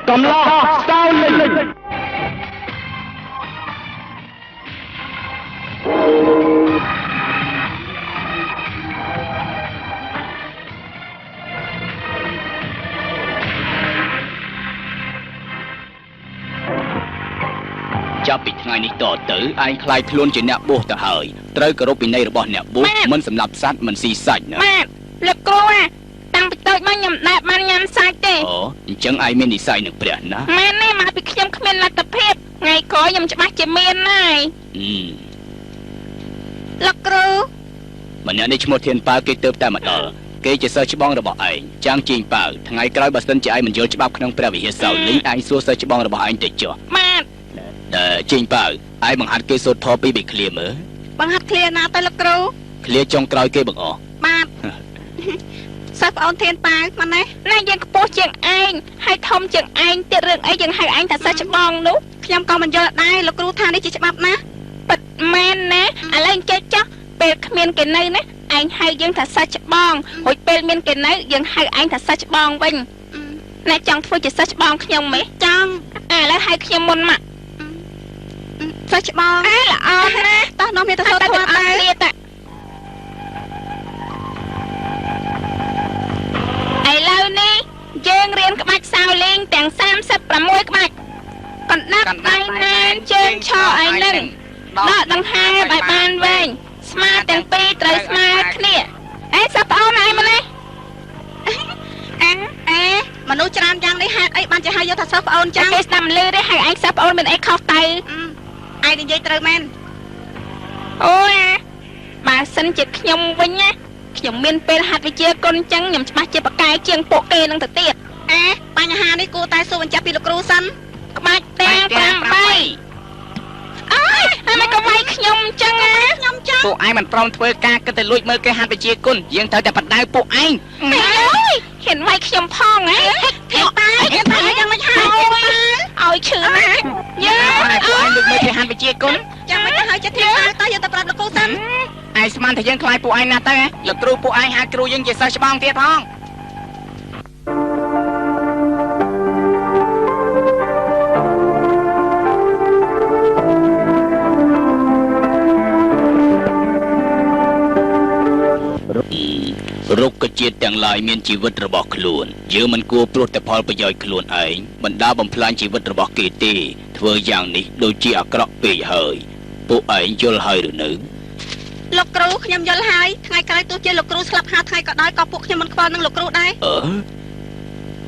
កំឡោះស្ដោលេងចាប់ពីថ្ងៃនេះតទៅឯងខ្លាយខ្លួនជាអ្នកបួសទៅហើយត្រូវគោរពវិន័យរបស់អ្នកបួសមិនសម្លាប់សត្វមិនស៊ីសាច់ណាបាទលោកគ្រូតាំងពីតូចមកខ្ញុំដែរបានញ៉ាំសាច់ទេអូអញ្ចឹងឯងមាននិស្ស័យនឹងព្រះណាមែនទេមកពីខ្ញុំគ្មានលទ្ធភាពថ្ងៃក្រោយខ្ញុំច្បាស់ជាមានហើយលោកគ្រូម្នាក់នេះឈ្មោះធានប៉ៅគេទៅតែមកដល់គេជាសិស្សច្បងរបស់ឯងចាំងជីងប៉ៅថ្ងៃក្រោយបើសិនជាឯងមិនយល់ច្បាប់ក្នុងព្រះវិហារសោលីឯងសួរសិស្សច្បងរបស់ឯងទៅចុះបាទជីងប៉ៅឯងបង្ហាត់គេសូត្រធម៌ពីបិឃ្លាមើលបង្ហាត់ឃ្លាណាទៅលោកគ្រូឃ្លាចុងក្រោយគេបង្អស់បាទសិស្សប្អូនធានប៉ៅមកណែយើងខ្ពស់ជាងឯងហើយធំជាងឯងទៀតរឿងអីយើងហៅឯងថាសិស្សច្បងនោះខ្ញុំក៏មិនយល់ដែរលោកគ្រូថានេះជាច្បាប់ណាពិតមែនណាឥឡូវចេះចុះពេលគ្មានគេនៅណាឯងហៅយើងថាសិស្សច្បងរួចពេលមានគេនៅយើងហៅឯងថាសិស្សច្បងវិញណែចង់ធ្វើជាសិស្សច្បងខ្ញុំទេចង់ឥឡូវហៅខ្ញុំមុនមកសិស្សច្បងល្អណាស់តោះនោះមានទៅសូត្រធម៌ទៅឥឡូវនេះយើងរៀនក្បាច់សៅលេងទាំង36ក្បាច់កណ្ដាប់ដៃណែនជើងឈរឲ្យនឹងដកដង្ហើមឲ្យបានវែងស្មាទាំងពីរត្រូវស្មើគ្នាសិស្សប្អូនឯងមកនេះមនុស្សច្រើនយ៉ាងនេះហេតុអីបានជាហៅយកថាសិស្សប្អូនចឹងគេស្ដាប់ឮទេហៅឯងសិស្សប្អូនមានអីខុសទៅឯងនិយាយត្រូវមែនអូបើសិនជាខ្ញុំវិញណាខ្ញុំមានពេលហាត់វិជ្ជាគុណចឹងខ្ញុំច្បាស់ជាបកែជាងពួកគេនឹងទៅទៀតបញ្ហានេះគួរតែសួរបញ្ជាក់ពីលោកគ្រូសិនក្បាច់ទាំង8អើយហើយមិនក៏វាយខ្ញុំចឹងណាខ្ញុំចឹងពួកឯងមិនព្រមធ្វើការគិតតែលួចមើលគេហាត់វិជ្ជាគុណយើងត្រូវតែបដៅពួកឯងអើយហ៊ានវាយខ្ញុំផងហ៎ធានតែយ៉ាងមិនហើយឲ្យឈឺណាយើពួកឯងលើកមើលគេហាត់វិជ្ជាគុណចាំមិនទៅហើយចិត្តធានតែយើងទៅប្រាប់លោកគ្រូសិនឯងស្មានថាយើងខ្លាយពួកឯងណាស់ទៅលោកគ្រូពួកឯងហៅគ្រូយើងជាសិស្សច្បងទៀតផងរុក្ខជាតិទាំងឡាយមានជីវិតរបស់ខ្លួនយើងមិនគួរព្រួតតែផលប្រយោជន៍ខ្លួនឯងបណ្ដាបំផ្លាញជីវិតរបស់គេទេធ្វើយ៉ាងនេះដូចជាអាក្រក់ពេកហើយពួកឯងយល់ហើយឬនៅលោកគ្រូខ្ញុំយល់ហើយថ្ងៃក្រោយទោះជាលោកគ្រូស្លាប់5ថ្ងៃក៏ដោយក៏ពួកខ្ញុំមិនខ្វល់នឹងលោកគ្រូដែរ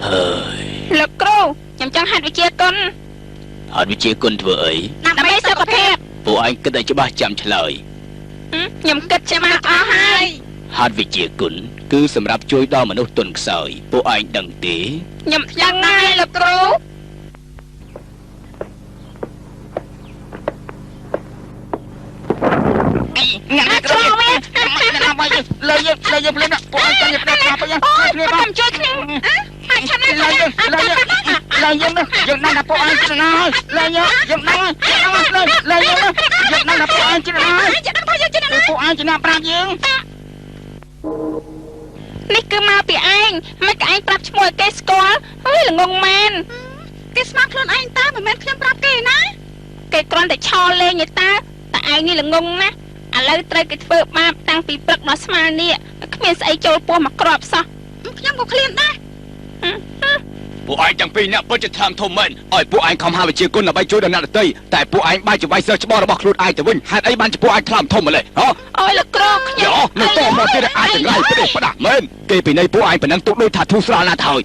ហើយលោកគ្រូខ្ញុំចង់ហាត់វិជ្ជាគុណហាត់វិជ្ជាគុណធ្វើអីដើម្បីសុខភាពពួកឯងគិតឲ្យច្បាស់ចាំឆ្លើយខ្ញុំគិតច្បាស់អស់ហើយហាត់វិជ្ជាគុណគឺសម្រាប់ជួយដល់មនុស្សទន់ខ្សោយពួកឯងដឹងទេខ្ញុំដឹងដែរលោកគ្រូងាក់គ្រូវិញណាមកលើយើងភ្លាមពួកឯងចាំផ្ដេកថាពួកយើងខ្ញុំជួយគ្នាអាចឆានណាលើយើងយើងដឹងថាពួកឯងចិត្តណាស់លើយើងដឹងលើយើងដឹងថាពួកឯងចិត្តណាស់ពួកឯងចិត្តណាស់ប្រាប់យើងនេះគឺមកពីឯងមិនក៏ឯងប្រាប់ឈ្មោះឲ្យគេស្គាល់អើយល្ងងមែនគេស្មាត់ខ្លួនឯងតើមិនមែនខ្ញុំប្រាប់គេណាគេគ្រាន់តែឆោលេងទេតើឯងនេះល្ងងណាស់ឥឡូវត្រូវគេធ្វើបាបតាំងពីព្រឹកដល់ស្មើនេះគ្មានស្អីចូលពោះមកក្របសោះខ្ញុំក៏ឃ្លានដែរពួកឯងទាំងពីរអ្នកពិតជាថ្លើមធំមែនឲ្យពួកឯងខំហាវិជ្ជាគុណដើម្បីជួយដល់អ្នកដទៃតែពួកឯងបែរជាវាយសិស្សច្បងរបស់ខ្លួនឯងទៅវិញហេតុអីបានជាពួកឯងថ្លើមធំម្ល៉េះអូយលោកគ្រូខ្ញុំនៅតមកទៀតអាចចង្រៃទៅផ្ដាស់មែនគេពីនៃពួកឯងប៉ុណ្ណឹងទុកដូចថាធូរស្រាលណាស់ទៅហើយ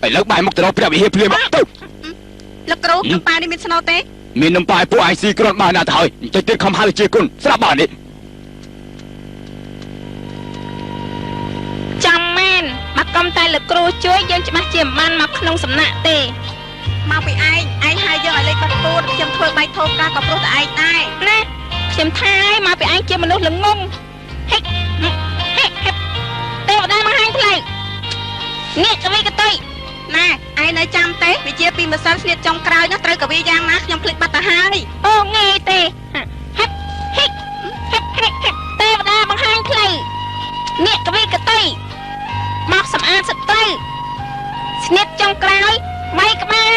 ឥឡូវបែរមុខទៅរកព្រះវិហារភ្លាមទៅលោកគ្រូខ្ញុំប៉ានេះមានស្នូទេមាននំប៉ាឲ្យពួកឯងស៊ីគ្រាន់បានណាស់ទៅហើយអញ្ចឹងទៀតខំហាវិជ្ជាគុណស្រាប់បាននេះចាំមែនមកកុំតែលោកគ្រូជួយយើងច្បាស់ជាមិនបានមកក្នុងសំណាក់ទេមកពីឯងហៅយើងឲ្យលេខបាត់ពួតខ្ញុំធ្វើបែកធោការក៏ព្រោះតែឯងដែរណាខ្ញុំថាឲ្យមកពីឯងជាមនុស្សល្ងងហេទេវតាមកហាញផ្លូវងាកកវីកតុយណែឯងនៅចាំទេវិជាពីម្សិលស្នៀតចុងក្រោយនោះត្រូវកវីយ៉ាងណាខ្ញុំភ្លេចបាត់ទៅហើយអូងាយទេទេវតាបង្ហាញផ្លូវងាកកវីកតុយមកសម្អាតសត្រូវស្នៀតចុងក្រោយ3ក្បាល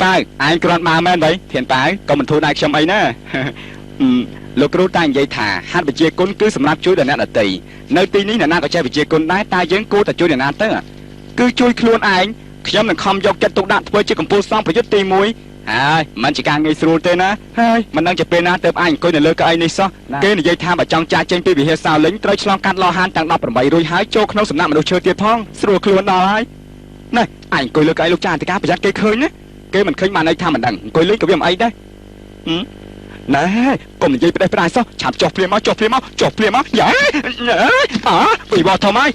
ប៉ៅអញគ្រាន់មកមែនបីធានប៉ៅក៏មិនធូរដៃខ្ញុំអីណាលោកគ្រូតែនិយាយថាហាត់វិជាគុណគឺសម្រាប់ជួយដល់អ្នកដទៃនៅទីនេះអ្នកណាក៏ចេះវិជាគុណដែរតែយើងគួរតែជួយអ្នកណាទៅគឺជួយខ្លួនឯងខ្ញុំនឹងខំយកចិត្តទុកដាក់ធ្វើជាកម្ពុជាសង្ឃប្រយុទ្ធទី1ហើយมันជាការងាយស្រួលទេណាហើយមិនដឹងជាពេលណាទៅអញអង្គុយនៅលើកៅអីនេះសោះគេនិយាយថាបើចង់ចាក់ចេញពីវិហារសាលិញត្រូវឆ្លងកាត់លោហានទាំង18រួចហើយចូលក្នុងសំណាក់មនុស្សឈើទៀតផងស្រួលខ្លួនដល់ហើយណែអញអង្គុយលើកៅអីលោកចាអធិការប្រយ័ត្នគេឃើញណាគេមិនឃើញបានន័យថាមិនដឹងអង្គុយលេងក៏វាមិនអីដែរណែកុំនិយាយផ្ដេសផ្ដាសសោះឆាប់ចុះភ្លាមមកចុះភ្លាមមកយ៉ាពីបោះធំហើយ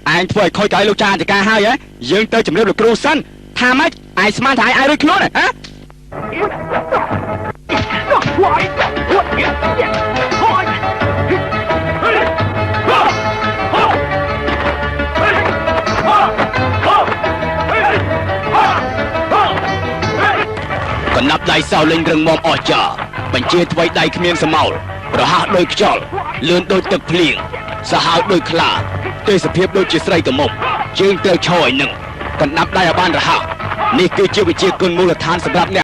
អញធ្វើឲ្យខូចកៅអីលោកចាអធិការហើយហ៎យើងទៅជំរាបលោកគ្រូសិនថាម៉េចឯងស្មានថាឯងរួចខ្លួនហ៎កណ្ដាប់ដៃសៅលេងរឹងមាំអស្ចារ្យបញ្ជាថ្មីដៃគ្មានសមោលរហ័សដូចខ្យល់លឿនដូចទឹកភ្លៀងសាហាវដូចខ្លាទេសភាពដូចជាស្រីត្មុំជើងត្រូវឈរឲ្យនឹងកណ្ដាប់ដៃឲ្យបានរហ័សនេះគឺជាវិជាគុណមូលដ្ឋានសម្រាប់អ្នក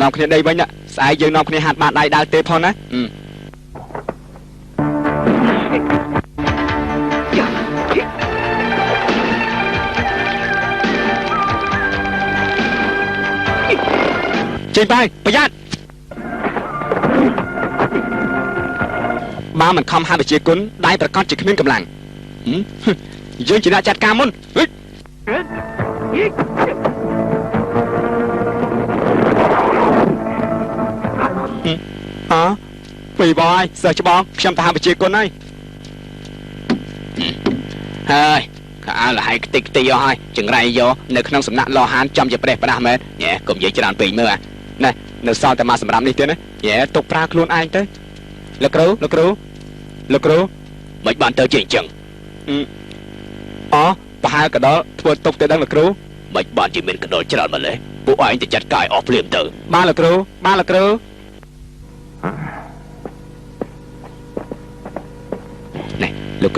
នាំគ្នាដីវិញណាស្អែកយើងនាំគ្នាហាត់បាតដៃដើរទេផងណាចេញไปប្រយ័ត្នបើមិនខំហាត់វិជាគុណដៃប្រកាសជាគ្មានកម្លាំងយើងជាអ្នកចាត់ការមុនពីបយសិស្សច្បងខ្ញុំទៅហាវិជាគុណហើយខោអាវលហើយខ្ទេចខ្ទីអស់ហើយចង្រៃយកនៅក្នុងសំណាក់លោហានចំជាប្រេះប្រដាស់មែនញ៉ែកុំនិយាយច្រើនពេកមើលណែនៅសល់តែមកសម្រាប់នេះទៀតណាញ៉ែទុកប្រើខ្លួនឯងទៅលោកគ្រូមិនបានទៅជាអញ្ចឹងប្រហែលកដលធ្វើទុកទៅដឹងលោកគ្រូមិនបានជាមានកដលច្រើនម្លេះពួកឯងទៅចាត់ការអស់ភ្លាមទៅបានលោកគ្រូលោកគ្រ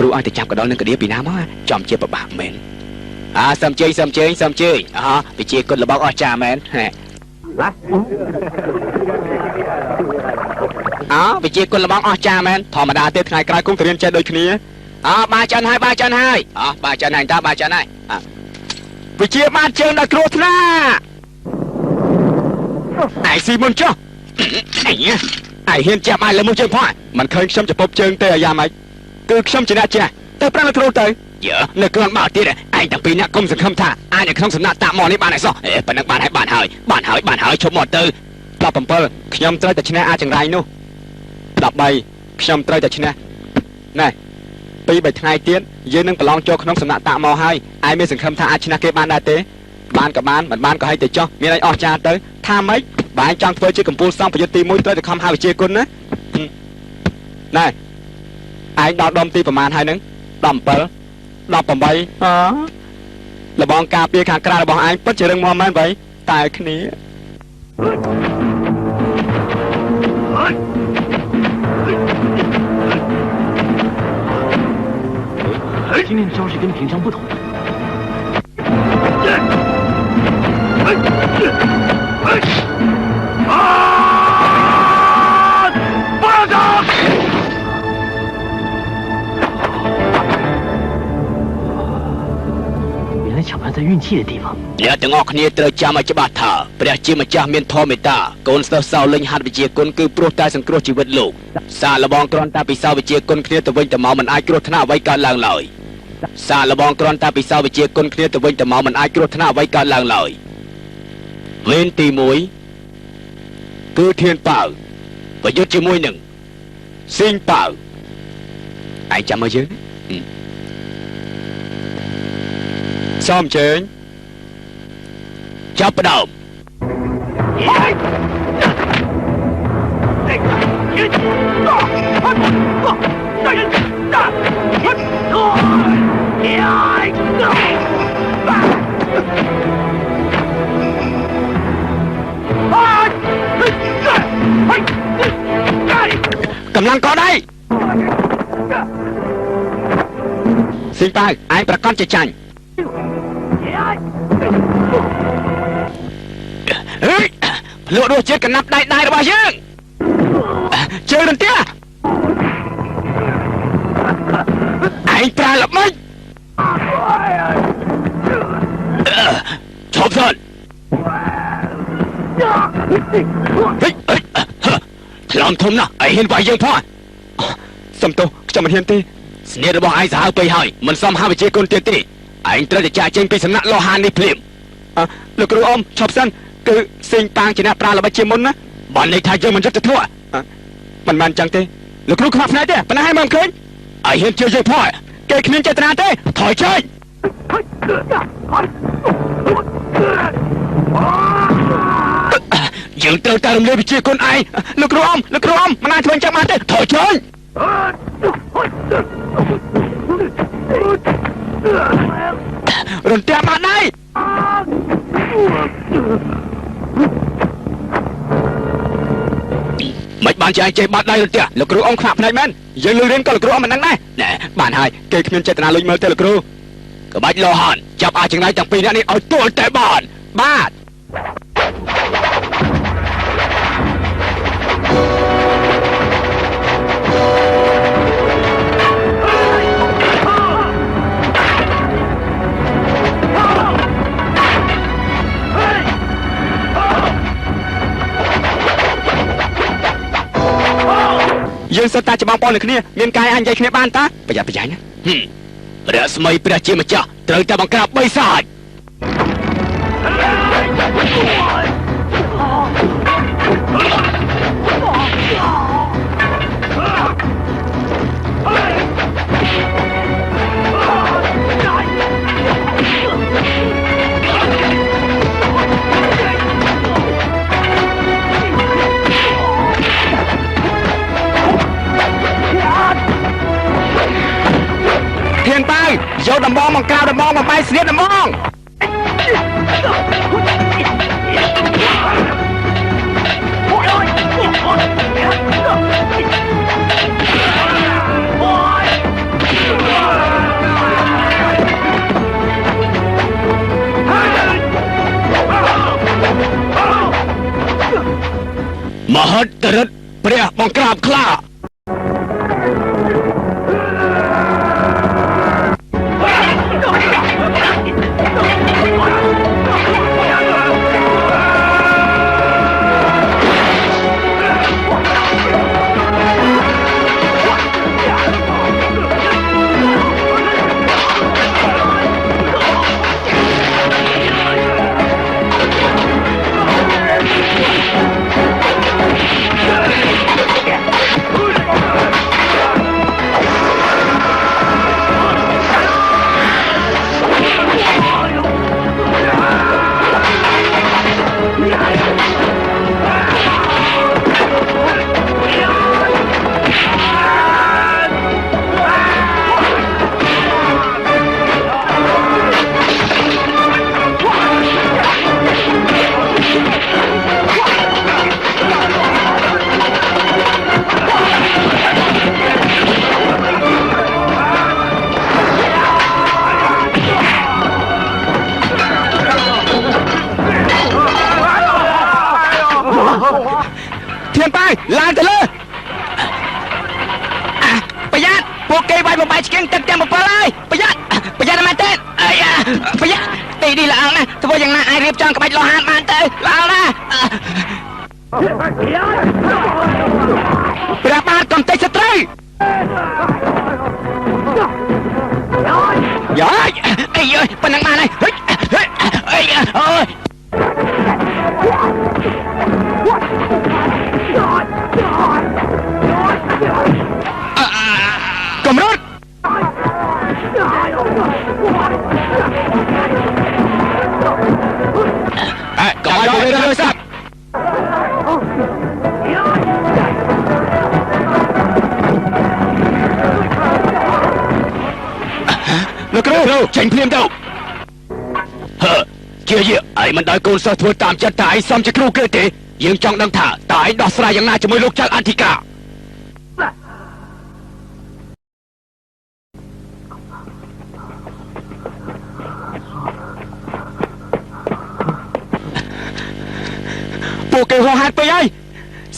ូឲ្យទៅចាប់កដលនឹងកដៀពីណាមកចំជាប្របាក់មែនសំជើញវិជាគុណរបស់អស្ចារ្យមែនវិជាគុណរបស់អស្ចារ្យមែនធម្មតាទេថ្ងៃក្រោយគង់ទៅរៀនចេះដូចគ្នាបាចិនហើយបាចិនហើយបាចិនហើយវិជាបានជើងដល់គ្រោះថ្នាក់ឯស៊ីមុនចុះឯហ៊ានចាប់ឲ្យលើមុខជើងផងមិនឃើញខ្ញុំចពប់ជើងទេអាយ៉ាម៉េចគឺខ្ញុំជាអ្នកចេះទៅប្រាំលោកគ្រូទៅនៅគ្រាន់មកទៀតឯងទាំងពីរអ្នកគុំសង្ឃឹមថាអាចនៅក្នុងសំណាក់តាក់មកនេះបានហើយសោះប៉ុណ្ណឹងបានហើយឈប់មកទៅ17ខ្ញុំត្រូវតែឈ្នះអាចចង្រៃនោះ13ខ្ញុំត្រូវតែឈ្នះណែ2-3ថ្ងៃទៀតយើងនឹងប្រឡងចូលក្នុងសំណាក់តាក់មកហើយឯងមានសង្ឃឹមថាអាចឈ្នះគេបានដែរទេបានក៏បានមិនបានក៏ឲ្យទៅចុះមានអីអស់ចាទៅថាម៉េចបើឯងចង់ធ្វើជាកម្ពុជាសង្ឃប្រយុទ្ធទី1ត្រូវតែខំហៅវិជាគុណណាណែឯងដល់ដុំទីប្រមាណហើយនឹង17 18លបងការពារខាងក្រៅរបស់ឯងពិតជារឹងមាំមែនបើតែគ្នា今天的招式跟平常不同。巴掌！原来抢盘在运气的地方。 អ្នកទាំងអស់គ្នាត្រូវចាំឲ្យច្បាស់ថាព្រះជាម្ចាស់មានធម៌មេត្តាកូនស្ទើរសោលេងហាត់វិជាគុណគឺព្រោះតែសង្គ្រោះជីវិតលោកសារលបងគ្រាន់តែពិសោធន៍វិជាគុណគ្នាទៅវិញទៅមកមិនអាចគ្រោះថ្នាក់អ្វីកើតឡើងឡើយសារលបងគ្រាន់តែពិសោធន៍វិជាគុណគ្នាទៅវិញទៅមកមិនអាចគ្រោះថ្នាក់អ្វីកើតឡើងឡើយវេនទី1គឺធានប៉ៅប្រយុទ្ធជាមួយនឹងស៊ីងប៉ៅឯងចាំមកយើងសមជើញចាប់ផ្ដើមកម្លាំងកដៃស៊ីងប៉ៅឯងប្រកាសជាចាញ់ភ្លក់រសជាតិកណាប់ដៃរបស់យើងជើងរន្ទះឯងប្រើល្បិចឈប់សិនថ្លំធំណាស់ឯងហ៊ានវាយយើងផងសំទោសខ្ញុំមិនហ៊ានទេស្នៀតរបស់ឯងសាហាវពេកហើយមិនសមហាវិជាគុណទៀតទេឯងត្រូវតែចាកចេញពីសំណាក់លោហាននេះភ្លាមលោកគ្រូអ៊ំឈប់សិនគឺសេងប៉ាងជាអ្នកប្រើល្បិចជាមុនណាបានន័យថាយើងមិនយុត្តិធម៌មិនមែនចឹងទេលោកគ្រូខ្វះផ្នែកទេប៉ុន្តែឲ្យមើលឃើញឯងហ៊ានជឿយើងផងគេគ្មានចេតនាទេថយចេញយើងត្រូវតែរំលាយវិជាគុណឯងលោកគ្រូអ៊ំមិនអាចធ្វើចឹងបានទេថយចេញរន្ទះបាត់ដៃមិនបានជាឯងចេះបាត់ដៃរន្ទះលោកគ្រូអ៊ំខ្វាក់ភ្នែកមែនយើងលឺរៀនក៏លោកគ្រូអ៊ំមិនដឹងដែរណែបានហើយគេគ្មានចេតនាលុញមើលទេលោកគ្រូក្បាច់លោហានចាប់អាចចំណៃទាំងពីរនាក់នេះឲ្យទល់តែបានបាទយើងសិតតែច្បាំងបងនឹងគ្នាមានកាយអាចនិយាយគ្នាបានតាប្រយ័ត្នប្រយែងណាព្រះស្មីព្រះជាម្ចាស់ត្រូវតែបង្ក្រាបបីសាច់ធានប៉ៅយកដំបងមកក្រៅដំបងមកបាយស្នៀតដំបងមហិទ្ធិឫទ្ធិព្រះបង្ក្រាបខ្លាធានប៉ៅឡើងទៅលើប្រយ័ត្នពួកគេវាយបំបាយឆ្កៀងទឹកទាំង7ហើយប្រយ័ត្នមែនទេប្រយ័ត្នទី នេះល្អណាស់ធ្វើយ៉ាងណាអាចរៀបចំក្បាច់លោហានបានទៅល្អណាស់ព្រះបាទកំទេចសត្រូវយ៉ាអីប៉ុណ្ណឹងបានហើយអីអូយកំរត់កុំឲ្យទៅរើស័ព្ទលោកគ្រូចេញភ្លាមទៅជាយឯងមិនដោយកូនសិស្សធ្វើតាមចិត្តតែឯងសំជាគ្រូគេទេយើងចង់ដឹងថាតើឯងដោះស្រាយយ៉ាងណាជាមួយលោកចៅអធិការពួកគេហោហាត់ពេកហើយ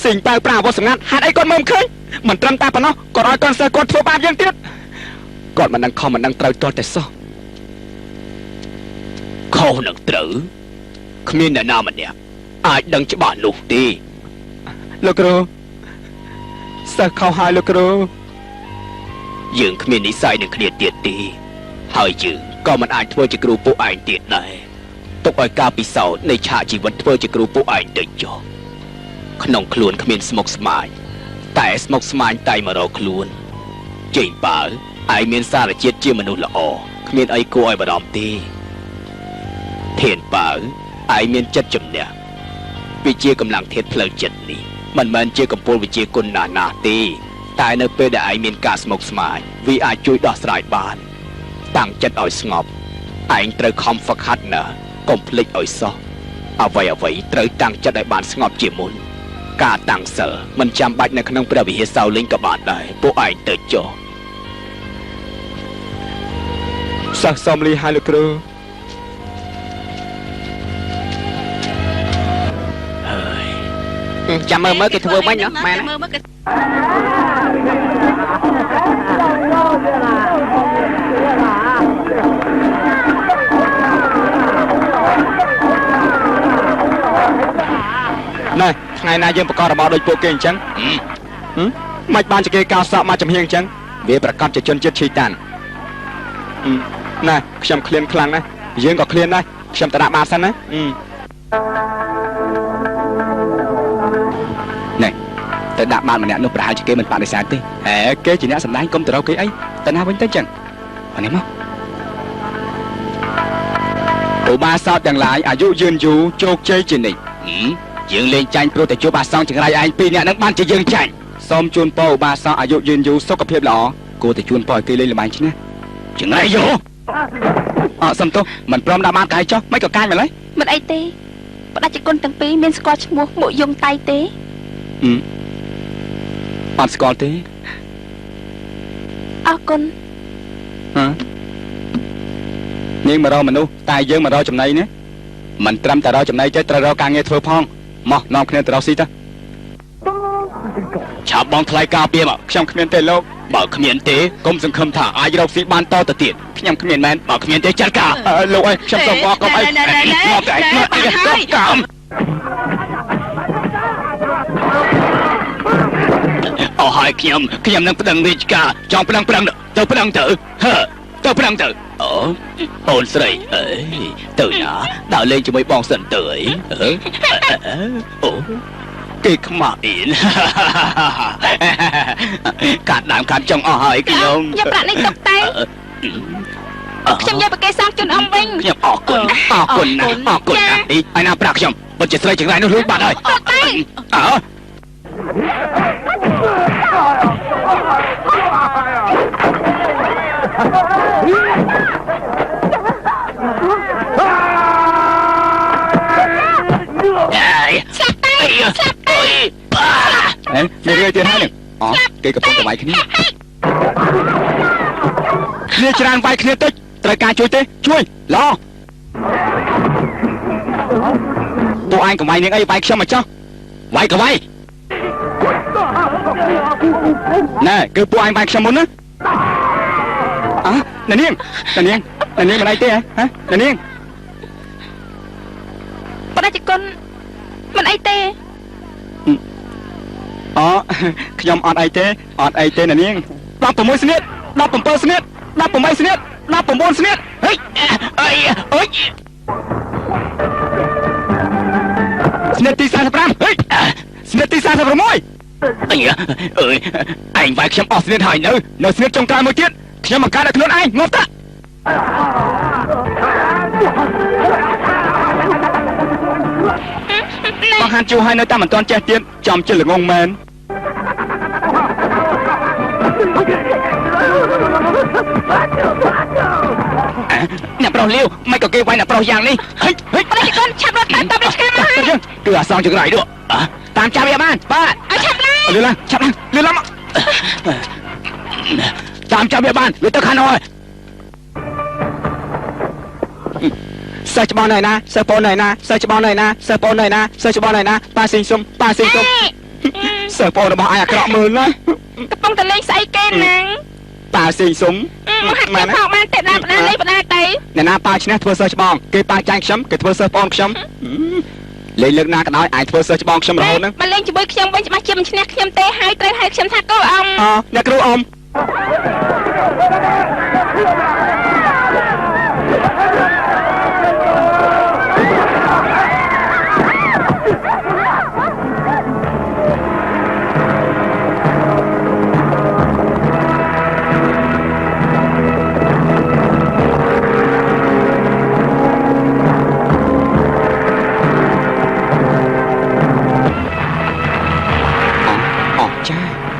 សិញប៉ៅប្រាវត្តសម្ងាត់ហាត់អីគាត់មើលមិនឃើញមិនត្រឹមតែប៉ុណ្ណោះគាត់ឲ្យកូនសិស្សគាត់ធ្វើបាបយើងទៀតគាត់មិនដឹងខុសមិនដឹងត្រូវទាល់តែសោះខុសនឹងត្រូវគ្មានអ្នកណាម្នាក់អាចដឹងច្បាស់នោះទេលោកគ្រូសិស្សខុសហើយលោកគ្រូយើងគ្មាននិស្ស័យនឹងគ្នាទៀតទេហើយយើងក៏មិនអាចធ្វើជាគ្រូពួកឯងទៀតដែរទុកឲ្យការពិសោធន៍នៃឆាកជីវិតធ្វើជាគ្រូពួកឯងទៅចុះក្នុងខ្លួនគ្មានស្មុគស្មាញតែស្មុគស្មាញតែមករកខ្លួនចេញបើឯងមានសារជាតិជាមនុស្សល្អគ្មានអីគួរឲ្យបារម្ភទេធានបើឯងមានចិត្តជំនះវាជាកម្លាំងធាតុផ្លូវចិត្តនេះមិនមែនជាកំពូលវិជាគុណណាទេតែនៅពេលដែលឯងមានការស្មុគស្មាញវាអាចជួយដោះស្រាយបានតាំងចិត្តឲ្យស្ងប់ឯងត្រូវខំហ្វឹកហាត់ណាកុំភ្លេចឲ្យសោះអ្វីត្រូវតាំងចិត្តឲ្យបានស្ងប់ជាមុនការតាំងសិលមិនចាំបាច់នៅក្នុងព្រះវិហារសៅលេងក៏បានដែរពួកឯងទៅចុះសិស្សសំលីហើយលោកគ្រូចាំមើលគេធ្វើមិនណោះម៉ែណាណែថ្ងៃណាយើងប្រកបរបរដូចពួកគេអញ្ចឹងមិនបានជាគេកោសក់មកចំហៀងអញ្ចឹងវាប្រកាសជាជនជាតិឈីតានណែខ្ញុំឃ្លានខ្លាំងណាស់យើងក៏ឃ្លានដែរខ្ញុំទៅដាក់បាតសិនណាណែទៅដាក់បាតម្នាក់នោះប្រហែលជាគេមិនបដិសេធទេហេគេជាអ្នកសម្ដែងកុំទៅរកគេអីទៅណាវិញទៅចឹងអានេះមកឧបាសកទាំងឡាយអាយុយឺនយូរជោគជ័យជានិច្ចយើងលេងចាញ់ព្រោះតែជួបអាសង្ឃចង្រៃឯងពីរនាក់នឹងបានជាយើងចាញ់សូមជូនពរឧបាសកអាយុយឺនយូរសុខភាពល្អគួរតែជូនពរឲ្យគេលេងល្បែងឈ្នះចង្រៃយោសំទោសមិនព្រមដាក់បាតកាយចុះមិនក៏កាយម្ល៉េះមិនអីទេបដិជគុណទាំងពីរមានស្គាល់ឈ្មោះមុខយងតៃទេអត់ស្គាល់ទេអរគុណនាងមករកមនុស្សតែយើងមករកចំណីណាមិនត្រឹមតែរកចំណីទេត្រូវរកការងារធ្វើផងមកនាំគ្នាទៅរកស៊ីទៅឆាប់បងថ្លៃការពារមកខ្ញុំគ្មានទេលោកបើគ្មានទេកុំសង្ឃឹមថាអាចរកស៊ីបានតទៅទៀតខ្ញុំគ្មានមែនបើគ្មានទេចាត់ការលោកអើយខ្ញុំសូមបកកុំអីមកតែមកកំអស់ហើយខ្ញុំនឹងប្តឹងរាជការចង់ប្តឹងទៅប្តឹងទៅទៅប្តឹងទៅអូនស្រីអើយទៅណាដើរលេងជាមួយបងសិនទៅអីអូគេខ្មាស់អៀនកាត់ដើមកាត់ចុងអស់ហើយខ្ញុំប្រាក់នេះទុកតែខ្ញុំយកប្រកេសងជូនអង្គវិញខ្ញុំអរគុណណានេះឯណាប្រាក់ខ្ញុំពិតជាស្រីចង្រៃនោះរួចបាត់ហើយមានរឿងទៀតហើយនេះគេកំពុងតែវាយគ្នាច្រើនវាយគ្នាតិចត្រូវការជួយទេជួយល្អពួកឯងកុំវាយនាងអីវាយខ្ញុំមកចោះវាយក៏វាយណែគឺពួកឯងវាយខ្ញុំមុនណានាងមិនអីទេហ៎នាង គុណមិនអីទេ អូខ្ញុំអត់អីទេណានាង16ស្នៀត17ស្នៀត18ស្នៀត19ស្នៀតហេអីអើយស្នៀតទី45ហេស្នៀតទី46អីអើយឯងវាយខ្ញុំអស់ស្នៀតហើយនៅស្នៀតចុងក្រោយមួយទៀតខ្ញុំបង្កើតឲ្យខ្លួនឯងងប់តាបង្ហាញជួឲ្យនៅតែមិនទាន់ចេះទៀតចំជិលល្ងងមែនអ្នកប្រុសលាវមិនក៏គេវាយអ្នកប្រុសយ៉ាងនេះហិចប្រតិកូនឆាប់រត់តាមរាជការមកហើយគឺអាសងចង្រៃនោះតាមចាប់វាបានបាទឲ្យឆាប់ឡើងលឿនឡើងឆាប់ឡើងលឿនឡើងមកតាមចាប់វាបានលឿនទៅខាងនោះហើយសិស្សច្បងណៃណាសិស្សបងណៃណាសិស្សច្បងណៃណាសិស្សបងណៃណាសិស្សច្បងណៃណាប៉ាស៊ីងសុំសិស្សបងរបស់ឯងអាក្រក់មើលណាកំពុងតែលេងស្អីគេហ្នឹងប៉ាស៊ីងសុំមកហាត់ខ្ញុំផងបានតែដើមផ្ដាលេងផ្ដាទៅអ្នកណាប៉ាឈ្នះធ្វើសិស្សច្បងគេប៉ាចាញ់ខ្ញុំគេធ្វើសិស្សបងខ្ញុំលេងលើកណាក៏ដោយអាចធ្វើសិស្សច្បងខ្ញុំរហូតហ្នឹងបើលេងជាមួយខ្ញុំវិញច្បាស់ជាមិនឈ្នះខ្ញុំទេហើយត្រូវហៅខ្ញុំថាគ្រូអ៊ំអ្នកគ្រូអ៊ំ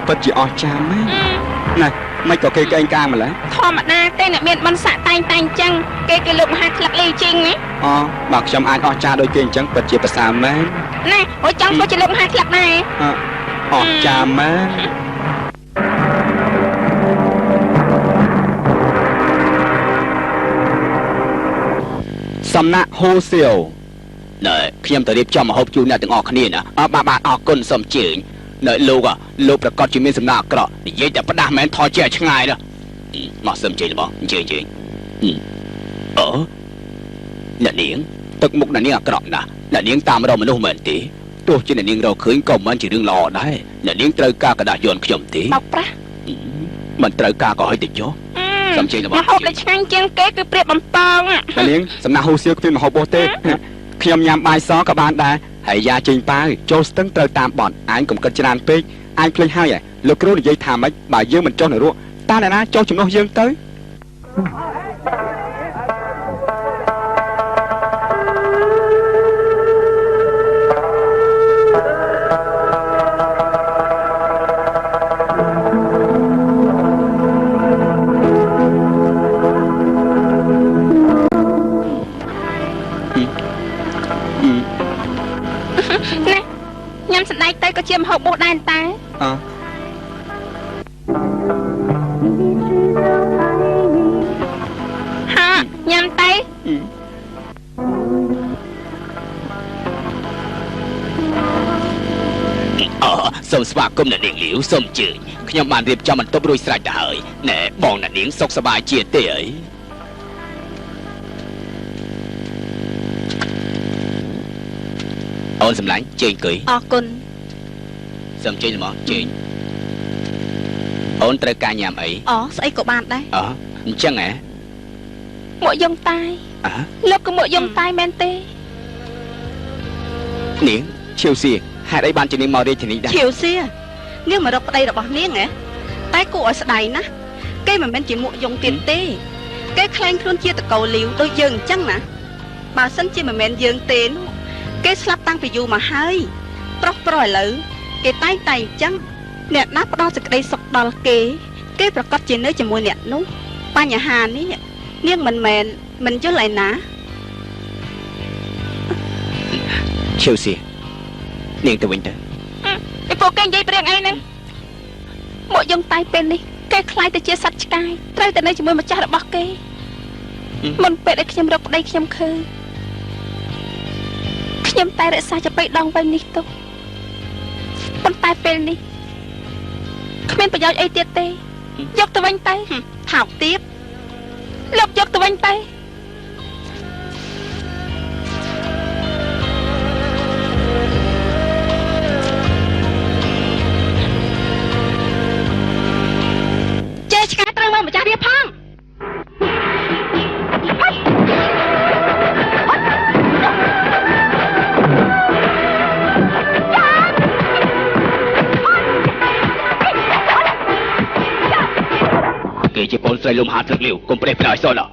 ពិតជាអស្ចារ្យមែនណាមិនក៏គេកេងកាងម្ល៉េះធម្មតាទេអ្នកមានបនស័កតែងអញ្ចឹងគេលើកមហាក្លឹបលីជីងណាបើខ្ញុំអាចអស្ចារ្យដូចគេអញ្ចឹងពិតជាប្រសើរមែនណាអូចង់ធ្វើជាលើកមហាក្លឹបដែរអស្ចារ្យមែនសំណាក់ហូសៀវណែខ្ញុំទៅរៀបចំម្ហូបជូនអ្នកទាំងអស់គ្នាណាបាទអរគុណសូមជើញនៅលោកប្រកាសជាមានសំណាក់អាក្រក់និយាយតែផ្ដាស់មិនថយជាឆ្ងាយណាមកសឹមជើញបងជើញអ្នកនាងទឹកមុខអ្នកនាងអាក្រក់ណាស់អ្នកនាងតាមរកមនុស្សមែនទេទោះជាអ្នកនាងរកឃើញក៏មិនជារឿងល្អដែរអ្នកនាងត្រូវការកដាស់យន់ខ្ញុំទេបោកប្រាស់មិនត្រូវការក៏ឲ្យទៅចុះសឹមជើញបងមហូបដែលឆ្ងាញ់ជាងគេគឺព្រៀបបំពងអ្នកនាងសំណាក់ហូសៀវគ្មានមហូបបោះទេខ្ញុំញ៉ាំបាយសក៏បានដែរហើយយ៉ាចេញប៉ាវចូលស្ទឹងត្រូវតាមបត់អញកុំគិតច្រើនពេកអញភ្លេចហើយលោកគ្រូនិយាយថាម៉េចបើយើងមិនចុះនៅរកតើអ្នកណាចុះជំនួសយើងទៅញ៉ាំសណ្ដែកទៅក៏ជាម្ហូបបោះដែរតាហាញ៉ាំទៅសូមស្វាគមន៍អ្នកនាងលាវសូមជើញខ្ញុំបានរៀបចំបន្ទប់រួចស្រេចទៅហើយណែបងអ្នកនាងសុខសប្បាយជាទេអីអូនសម្លាញ់ជើញអង្គុយអរគុណសូមជើញហ្មងជើញអូនត្រូវការញ៉ាំអីស្អីក៏បានដែរអញ្ចឹងហ៎មកយងតាយលោកក៏មកយងតាយមែនទេនាងឈៀវសៀហេតុអីបានជានាងមករាជធានីដែរឈៀវសៀនាងមករកប្តីរបស់នាងហ៎តែគួរឲ្យស្ដាយណាស់គេមិនមែនជាមកយងទៀតទេគេខ្លែងខ្លួនជាតកោលាវដូចយើងអញ្ចឹងណាបើសិនជាមិនមែនយើងទេគេស្លាប់តាំងពីយូរមកហើយប្រុសឥឡូវគេតែងអញ្ចឹងអ្នកណាផ្ដល់សេចក្តីសុខដល់គេប្រកាសជានៅជាមួយអ្នកនោះបញ្ហានេះនាងមិនយល់ឯណាឈៀវសៀនាងទៅវិញទៅពីពួកគេនិយាយព្រៀងអីហ្នឹងមកយងតៃពេលនេះគេខ្លាយទៅជាសត្វឆ្កែត្រូវតែនៅជាមួយម្ចាស់របស់គេមុនពេលដែលខ្ញុំរកប្តីខ្ញុំឃើញខ្ញុំតែរក្សាចាប់ដងវិញនេះទុកប៉ុន្តែពេលនេះគ្មានប្រយោជន៍អីទៀតទេយកទៅវិញទៅថោកទៀតលោកយកទៅវិញទៅ រឿងមកម្ចាស់វាផងគេជាកូនស្រីលំហាត់ស្លឹកលាវកុំប្រេះផ្លាយសោះឡើ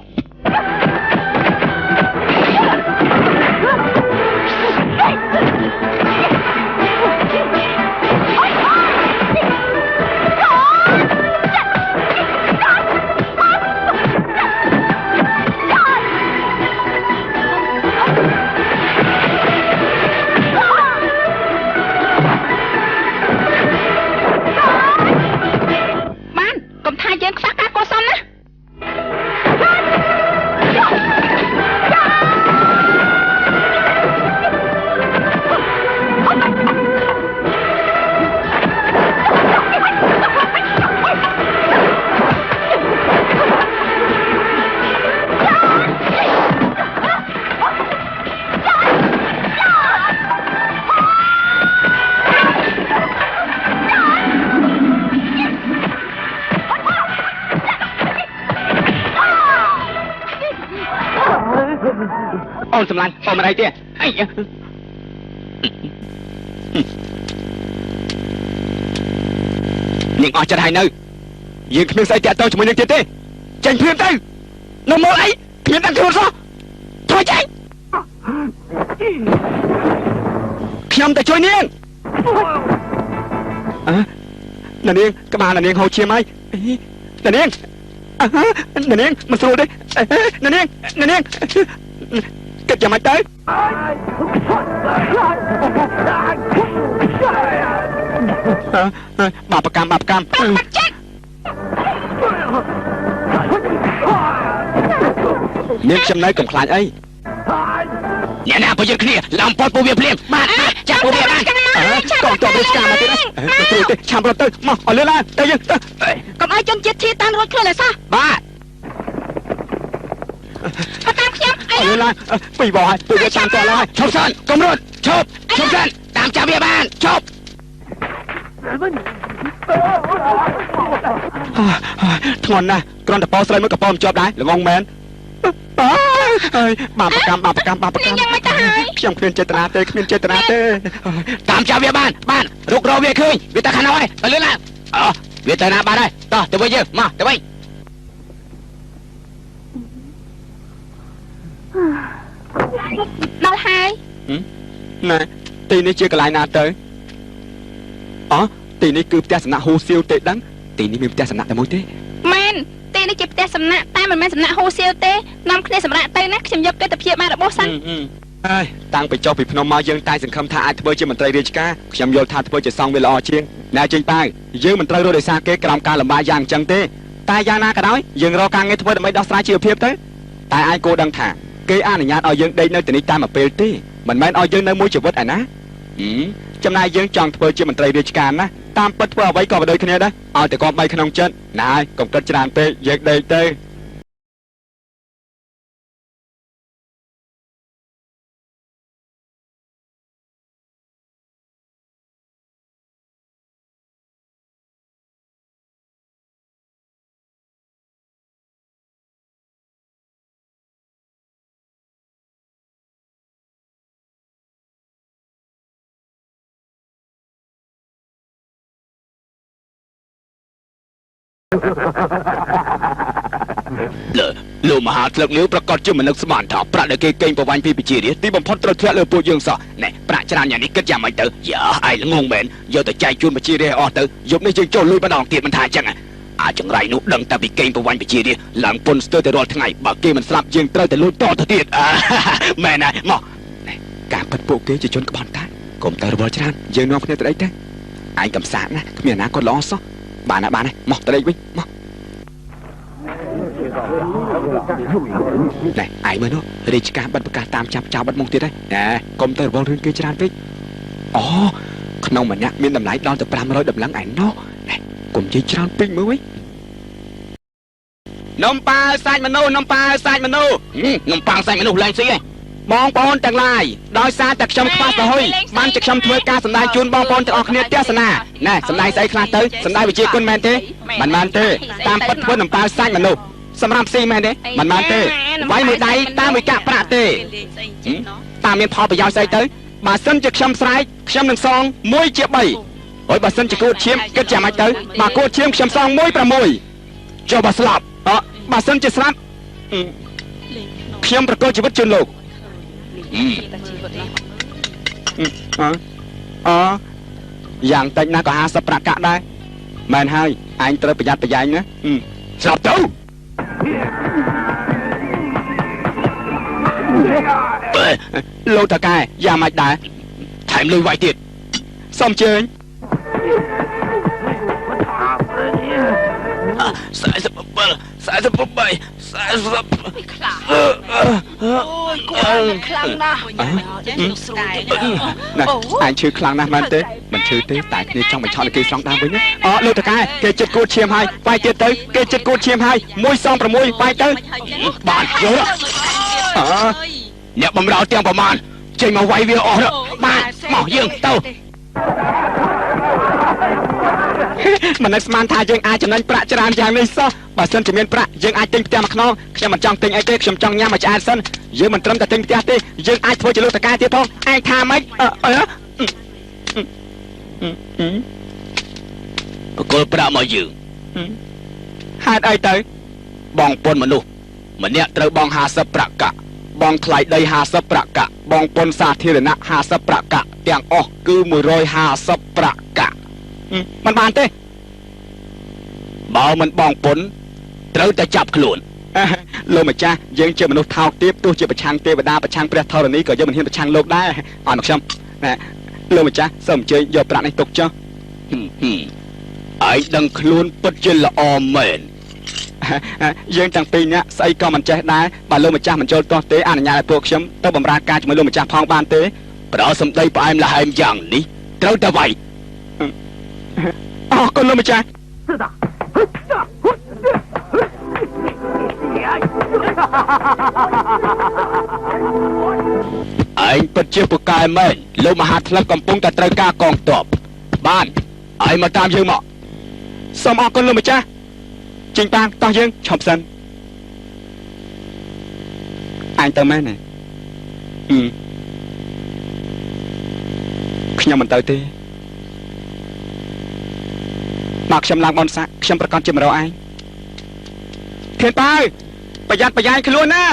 អូនសម្លាញ់អូនមិនអីទេអីនាងអស់ចិត្តហើយនៅយើងគ្មានស្អីតាក់ទងជាមួយនាងទៀតទេចេញព្រាមទៅនៅមកអីគ្មានដឹងខ្លួនសោះថយចេញខ្ញុំទៅជួយនាងនាងក្បាលនាងហូរឈាមហើយនាងនាងមិនស្រួលទេនាងគិតយ៉ាងម៉េចទៅបាបកម្មចេញនាងខ្ញុំនៅកំខ្លាចអីអ្នកណាប្រយុទ្ធគ្នាឡំពតពួកវាភ្លាមបាទចាប់ពួកវាបានកុំតបរាជការមកទៀតទៅព្រួយទេឆាំរត់ទៅមកឲ្យលឿនឡើងទៅយើងទៅកុំឲ្យជនជាតិឈីតាំងរត់ខ្លួនឲ្យសោះបាទតាមខ្ញុំអីឡើយពីបោះឲ្យពួកវាតាមតឡើយឈប់សិនកុំរត់ឈប់សិនតាមចាប់វាបានឈប់ធ្ងន់ណាស់គ្រាន់តែប៉ោស្រីមួយកប៉ោមិនជាប់ដែរល្ងងមែនអើយបាបកម្មខ្ញុំគ្មានចេតនាទេតាមចាប់វាបានរុករកវាឃើញវាទៅខាងណាហើយទៅលឿនឡើងវាទៅណាបានហើយតោះទៅវិញយើងមកទៅវិញដល់ហើយណែទីនេះជាកន្លែងណាទៅទីនេះគឺផ្ទះសំណាក់ហ៊ូសៀវទេដឹងទីនេះមានផ្ទះសំណាក់តែមួយទេមែនទីនេះជាផ្ទះសំណាក់តែមិនមែនសំណាក់ហ៊ូសៀវទេនាំគ្នាសម្រាប់ទៅណាខ្ញុំយកគេទៅព្យាបាលរបស់សិនហើយតាំងពីចុះពីភ្នំមកយើងតែសង្ឃឹមថាអាចធ្វើជាមន្ត្រីរាជការខ្ញុំយល់ថាធ្វើជាសង្ឃវាល្អជាងណែចេញប៉ាវយើងមិនត្រូវរត់ដោយសារគេក្រោមការលំបាកយ៉ាងអញ្ចឹងទេតែយ៉ាងណាក៏ដោយយើងរកការងារធ្វើដើម្បីដោះស្រាយជីវភាពទៅតែឯងគួរដឹងថាគេអនុញ្ញាតឲ្យយើងដេកនៅទីនេះតែមួយពេលទេមិនមែនឲ្យយើងនៅមួយជីវិតឯណាចំណាយយើងចង់ធ្វើជាមន្ត្រីរាជការណាតាមពិតធ្វើអ្វីក៏ដូចគ្នាដែរឲ្យតែគាត់បីក្នុងចិត្តណាហើយកុំគិតច្រើនពេកយើងដេកទៅ លោកមហាស្លឹកលាវប្រកាសជាមនុស្សស្មានថាប្រាក់ដែលគេកេងប្រវាញ់ពីប្រជារាស្ត្រទីបំផុតត្រូវធ្លាក់លើពួកយើងសោះណែប្រាក់ច្រើនយ៉ាងនេះគិតយ៉ាងម៉េចទៅយ៉ាឯងល្ងងមែនយកទៅចែកជូនប្រជារាស្ត្រអស់ទៅយប់នេះយើងចូលលុយម្ដងទៀតមិនថាអញ្ចឹងអាចង្រៃនោះដឹងតែពីកេងប្រវាញ់ប្រជារាស្ត្រឡើងពន្ធស្ទើរតែរាល់ថ្ងៃបើគេមិនស្លាប់យើងត្រូវតែលួចតទៅទៀតមែនហើយមកការពិតពួកគេជាជនក្បត់តាកុំទៅរវល់ច្រើនយើងនាំគ្នាទៅអីទៅឯងកំសាកណាគ្មានណាគាត់ល្អសោះបានហើយមកទៅដេកវិញមកណែឯងមើលនោះរាជការបិទប្រកាសតាមចាប់ចោលបាត់មកទៀតហើយណែកុំទៅរវល់រឿងគេច្រើនពេកអូក្នុងម្នាក់មានតម្លៃដល់ទៅ500តម្លឹងឯណោះណែកុំជិះច្រើនពេកមើលវិញនំប៉ាសាច់មនុស្សឡើងស៊ីហ៎ បងប្អូនទាំងឡាយដោយសារតែខ្ញុំខ្វះសហុយបានជាខ្ញុំធ្វើការសម្ដែងជូនបងប្អូនទាំងអស់គ្នាទស្សនាណែសម្ដែងស្អីខ្លះទៅសម្ដែងវិជាគុណមែនទេមិនមែនទេតាមពិតធ្វើដំណើរសាច់មនុស្សសម្រាប់ស៊ីមែនទេមិនមែនទេវាយមួយដៃតាមមួយកាក់ប្រាក់ទេតាមមានផលប្រយោជន៍ស្អីទៅបើសិនជាខ្ញុំស្រែកខ្ញុំនឹងសង1 ជា 3ហើយបើសិនជាគួតឈាមគិតយ៉ាងម៉េចទៅបើគួតឈាមខ្ញុំសង1 6ចុះបើស្លាប់បើសិនជាស្លាប់ខ្ញុំប្រកល់ជីវិតជូនលោកយ៉ាងតិចណាស់ក៏50ប្រាក់កាក់ដែរមែនហើយអញត្រូវប្រយ័ត្នប្រយែងណាស្លាប់ទៅលោកតាកែយ៉ាងម៉េចដែរថែមលុយវាយទៀតសូមអញ្ជើញ47 48 40អូយគាត់ខ្លាំងណាស់អញឈឺខ្លាំងណាស់មែនទេមិនឈឺទេតែគ្នាចង់បញ្ឆោតគេស្រង់ដើមវិញលោកតាកែគេចិត្តគួតឈាមហើយវាយទៀតទៅគេចិត្តគួតឈាមហើយ106វាយទៅបានយល់អ្នកបំរើទាំងប្រមាណចេញមកវាយវាអស់បាទមកយើងទៅមិននឹកស្មានថាយើងអាចចំណេញប្រាក់ច្រើនយ៉ាងនេះសោះបើសិនជាមានប្រាក់យើងអាចទិញផ្ទះមួយខ្នងខ្ញុំមិនចង់ទិញអីទេខ្ញុំចង់ញ៉ាំឲ្យឆ្អែតសិនយើងមិនត្រឹមតែទិញផ្ទះទេយើងអាចធ្វើជាលោកតកាទៀតផងឯងថាម៉េចបកគលប្រាក់មកយើងហេតុអីទៅបងពុនមនុស្សម្នាក់ត្រូវបង50ប្រាក់កាក់បងថ្លៃដី50ប្រាក់កាក់បងពុនសាធារណៈ50ប្រាក់កាក់ទាំងអស់គឺ150ប្រាក់កាក់មិនបានទេបើមិនបងពុនត្រូវតែចាប់ខ្លួនលោកម្ចាស់យើងជាមនុស្សថោកទាបទោះជាប្រឆាំងទេវតាប្រឆាំងព្រះធរណីក៏យើងមិនហ៊ានប្រឆាំងលោកដែរអរខ្ញុំលោកម្ចាស់សូមអញ្ជើញយកប្រាក់នេះទុកចុះឯងដឹងខ្លួនពិតជាល្អមែនយើងទាំងពីរនាក់ស្អីក៏មិនចេះដែរបើលោកម្ចាស់មិនចូលទាស់ទេអនុញ្ញាតឲ្យពួកខ្ញុំទៅបម្រើការជាមួយលោកម្ចាស់ផងបានទេប្រោសម្ដីផ្អែមល្ហែមយ៉ាងនេះត្រូវតែវាយអរគុណលោកម្ចាស់ឯងពិតជាពូកែមែនលោកមហាថ្លឹកកំពុងតែត្រូវការកងទ័ពបានឯងមកតាមយើងមកសូមអរគុណលោកម្ចាស់ចេញតាំងតោះយើងឈប់សិនអញទៅមែនទេខ្ញុំមិនទៅទេមកខ្ញុំឡើងបនសាក់ខ្ញុំប្រកាសជា100ឯងធានប៉ាវប្រយ័ត្នប្រយែងខ្លួនណា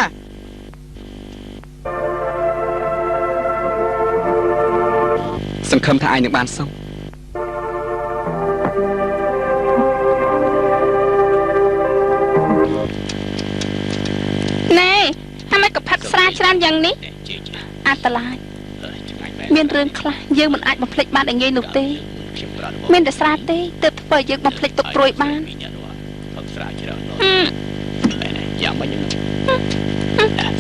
សង្ឃឹមថាឯងនឹងបានសុំណែថាម៉េចក៏ផាត់ស្រាច្រើនយ៉ាងនេះអត្តឡាយមានរឿងខ្លះយើងមិនអាចបំភ្លេចបានឲ្យងាយនោះទេមានតែស្រាទេទើបធ្វើឲ្យយើងបំភ្លេចទុកព្រួយបានយ៉ាងម៉េច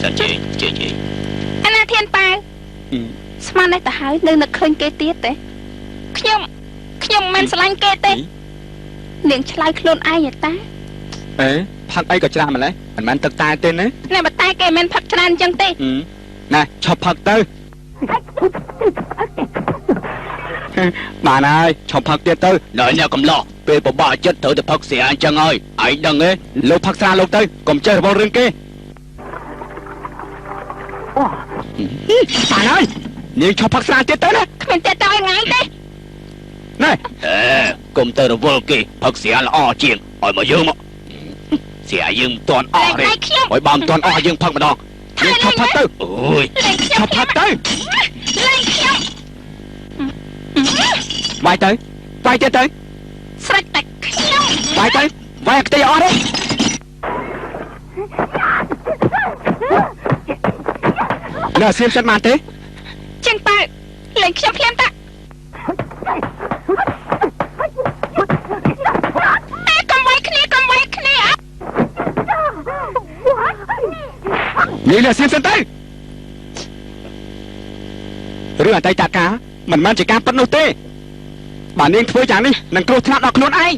សិនជិះអាណាធានប៉ាវស្មាននេះទៅហើយនៅនឹកឃើញគេទៀតទេខ្ញុំមិនស្រឡាញ់គេទេនាងឆ្លើយខ្លួនឯងតាផឹកអីក៏ច្រើនម្ល៉េះមិនមែនទឹកតែទេណាណែបើតែគេមិនផឹកច្រើនអញ្ចឹងទេណែឈប់ផឹកទៅបានហើយឈប់ផឹកទៀតទៅណែអ្នកកំឡោះពេលពិបាកចិត្តត្រូវតែផឹកស្រាអញ្ចឹងហើយឯងដឹងទេលោកផឹកស្រាលោកទៅកុំចេះរវល់រឿងគេបានហើយនាងឈប់ផឹកស្រាទៀតទៅណាគ្មានទេទៅឲ្យថ្ងៃទេណែកុំទៅរវល់គេផឹកស្រាល្អជាងឲ្យមកយើងមកស្រាយើងមិនទាន់អស់ទេឲ្យបើមិនទាន់អស់យើងផឹកម្ដងយើងឈប់ផឹកទៅអូយឈប់ផឹកទៅលេងខ្ញុំវាយទៅវាយទៀតទៅស្រេចតែខ្ញុំវាយទៅវាយខ្ទេអស់ទេនៅសៀមសិនបានទេចឹងប៉ាលេងខ្ញុំភ្លាមតាកុំវាយគ្នានេះនៅសៀមសិនទៅរឿងអតីតកាលមិនមែនជាការពិតនោះទេបើនាងធ្វើយ៉ាងនេះនឹងគ្រោះថ្នាក់ដល់ខ្លួនឯង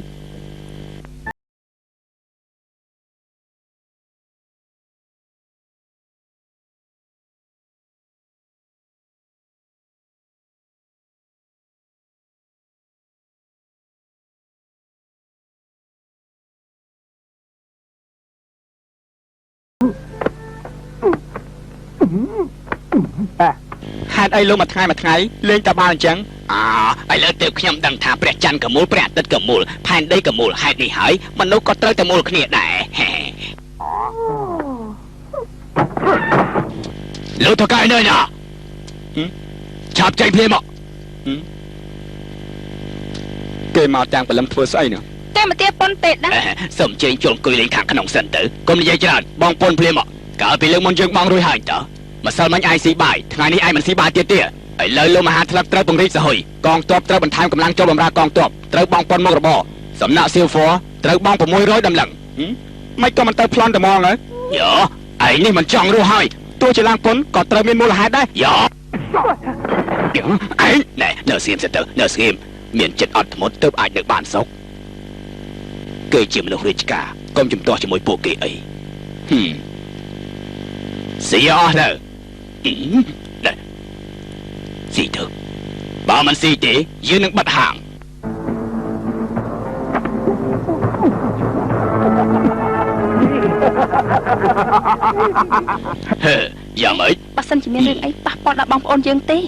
ហេតុអីលោកមួយថ្ងៃលេងតែបានអញ្ចឹងឥឡូវទៅខ្ញុំដឹងថាព្រះច័ន្ទកមូលព្រះអាទិត្យកមូលផែនដីកមូលហេតុនេះហើយមនុស្សក៏ត្រូវតែមូលគ្នាដែរលោកតកែនៅណាឆាប់ចេញភ្លាមមកគេមកទាំងព្រលឹមធ្វើស្អីនោះតែមកទៀតប៉ុនពេកដែរសូមជើញជុំអង្គុយលេងខាងក្នុងសិនទៅកុំនិយាយច្រើនបងប៉ុនភ្លាមមកកាលពីលើកមុនយើងបងរួចហើយតើម្សិលមិញឯងស៊ីបាយថ្ងៃនេះឯងមិនស៊ីបាយទៀតទេឥឡូវលោកមហាថ្លឹកត្រូវពង្រីកសហុយកងទ័ពត្រូវបន្ថែមកម្លាំងចូលបម្រើកងទ័ពត្រូវបងប៉ុនមុខរបរសំណាក់សៀវហ្វ័រត្រូវបង600ដំឡឹងមិនក៏មិនទៅប្លន់តែហ្មងហើយយោឯងនេះមិនចង់រស់ហើយទោះជាឡើងប៉ុនក៏ត្រូវមានមូលហេតុដែរយោឯងណែនៅស្ងៀមសិនទៅនៅស្ងៀមមានចិត្តអត់ធ្មត់ទើបអាចនៅបានសុខគេជាមនុស្សរាជការកុំជំទាស់ជាមួយពួកគេអីស៊ីអស់ទៅស៊ីទៅបើមិនស៊ីទេយើងនឹងបិទហាងយ៉ាងម៉េចបើសិនជាមានរឿងអីប៉ះពាល់ដល់បងប្អូនយើងទេ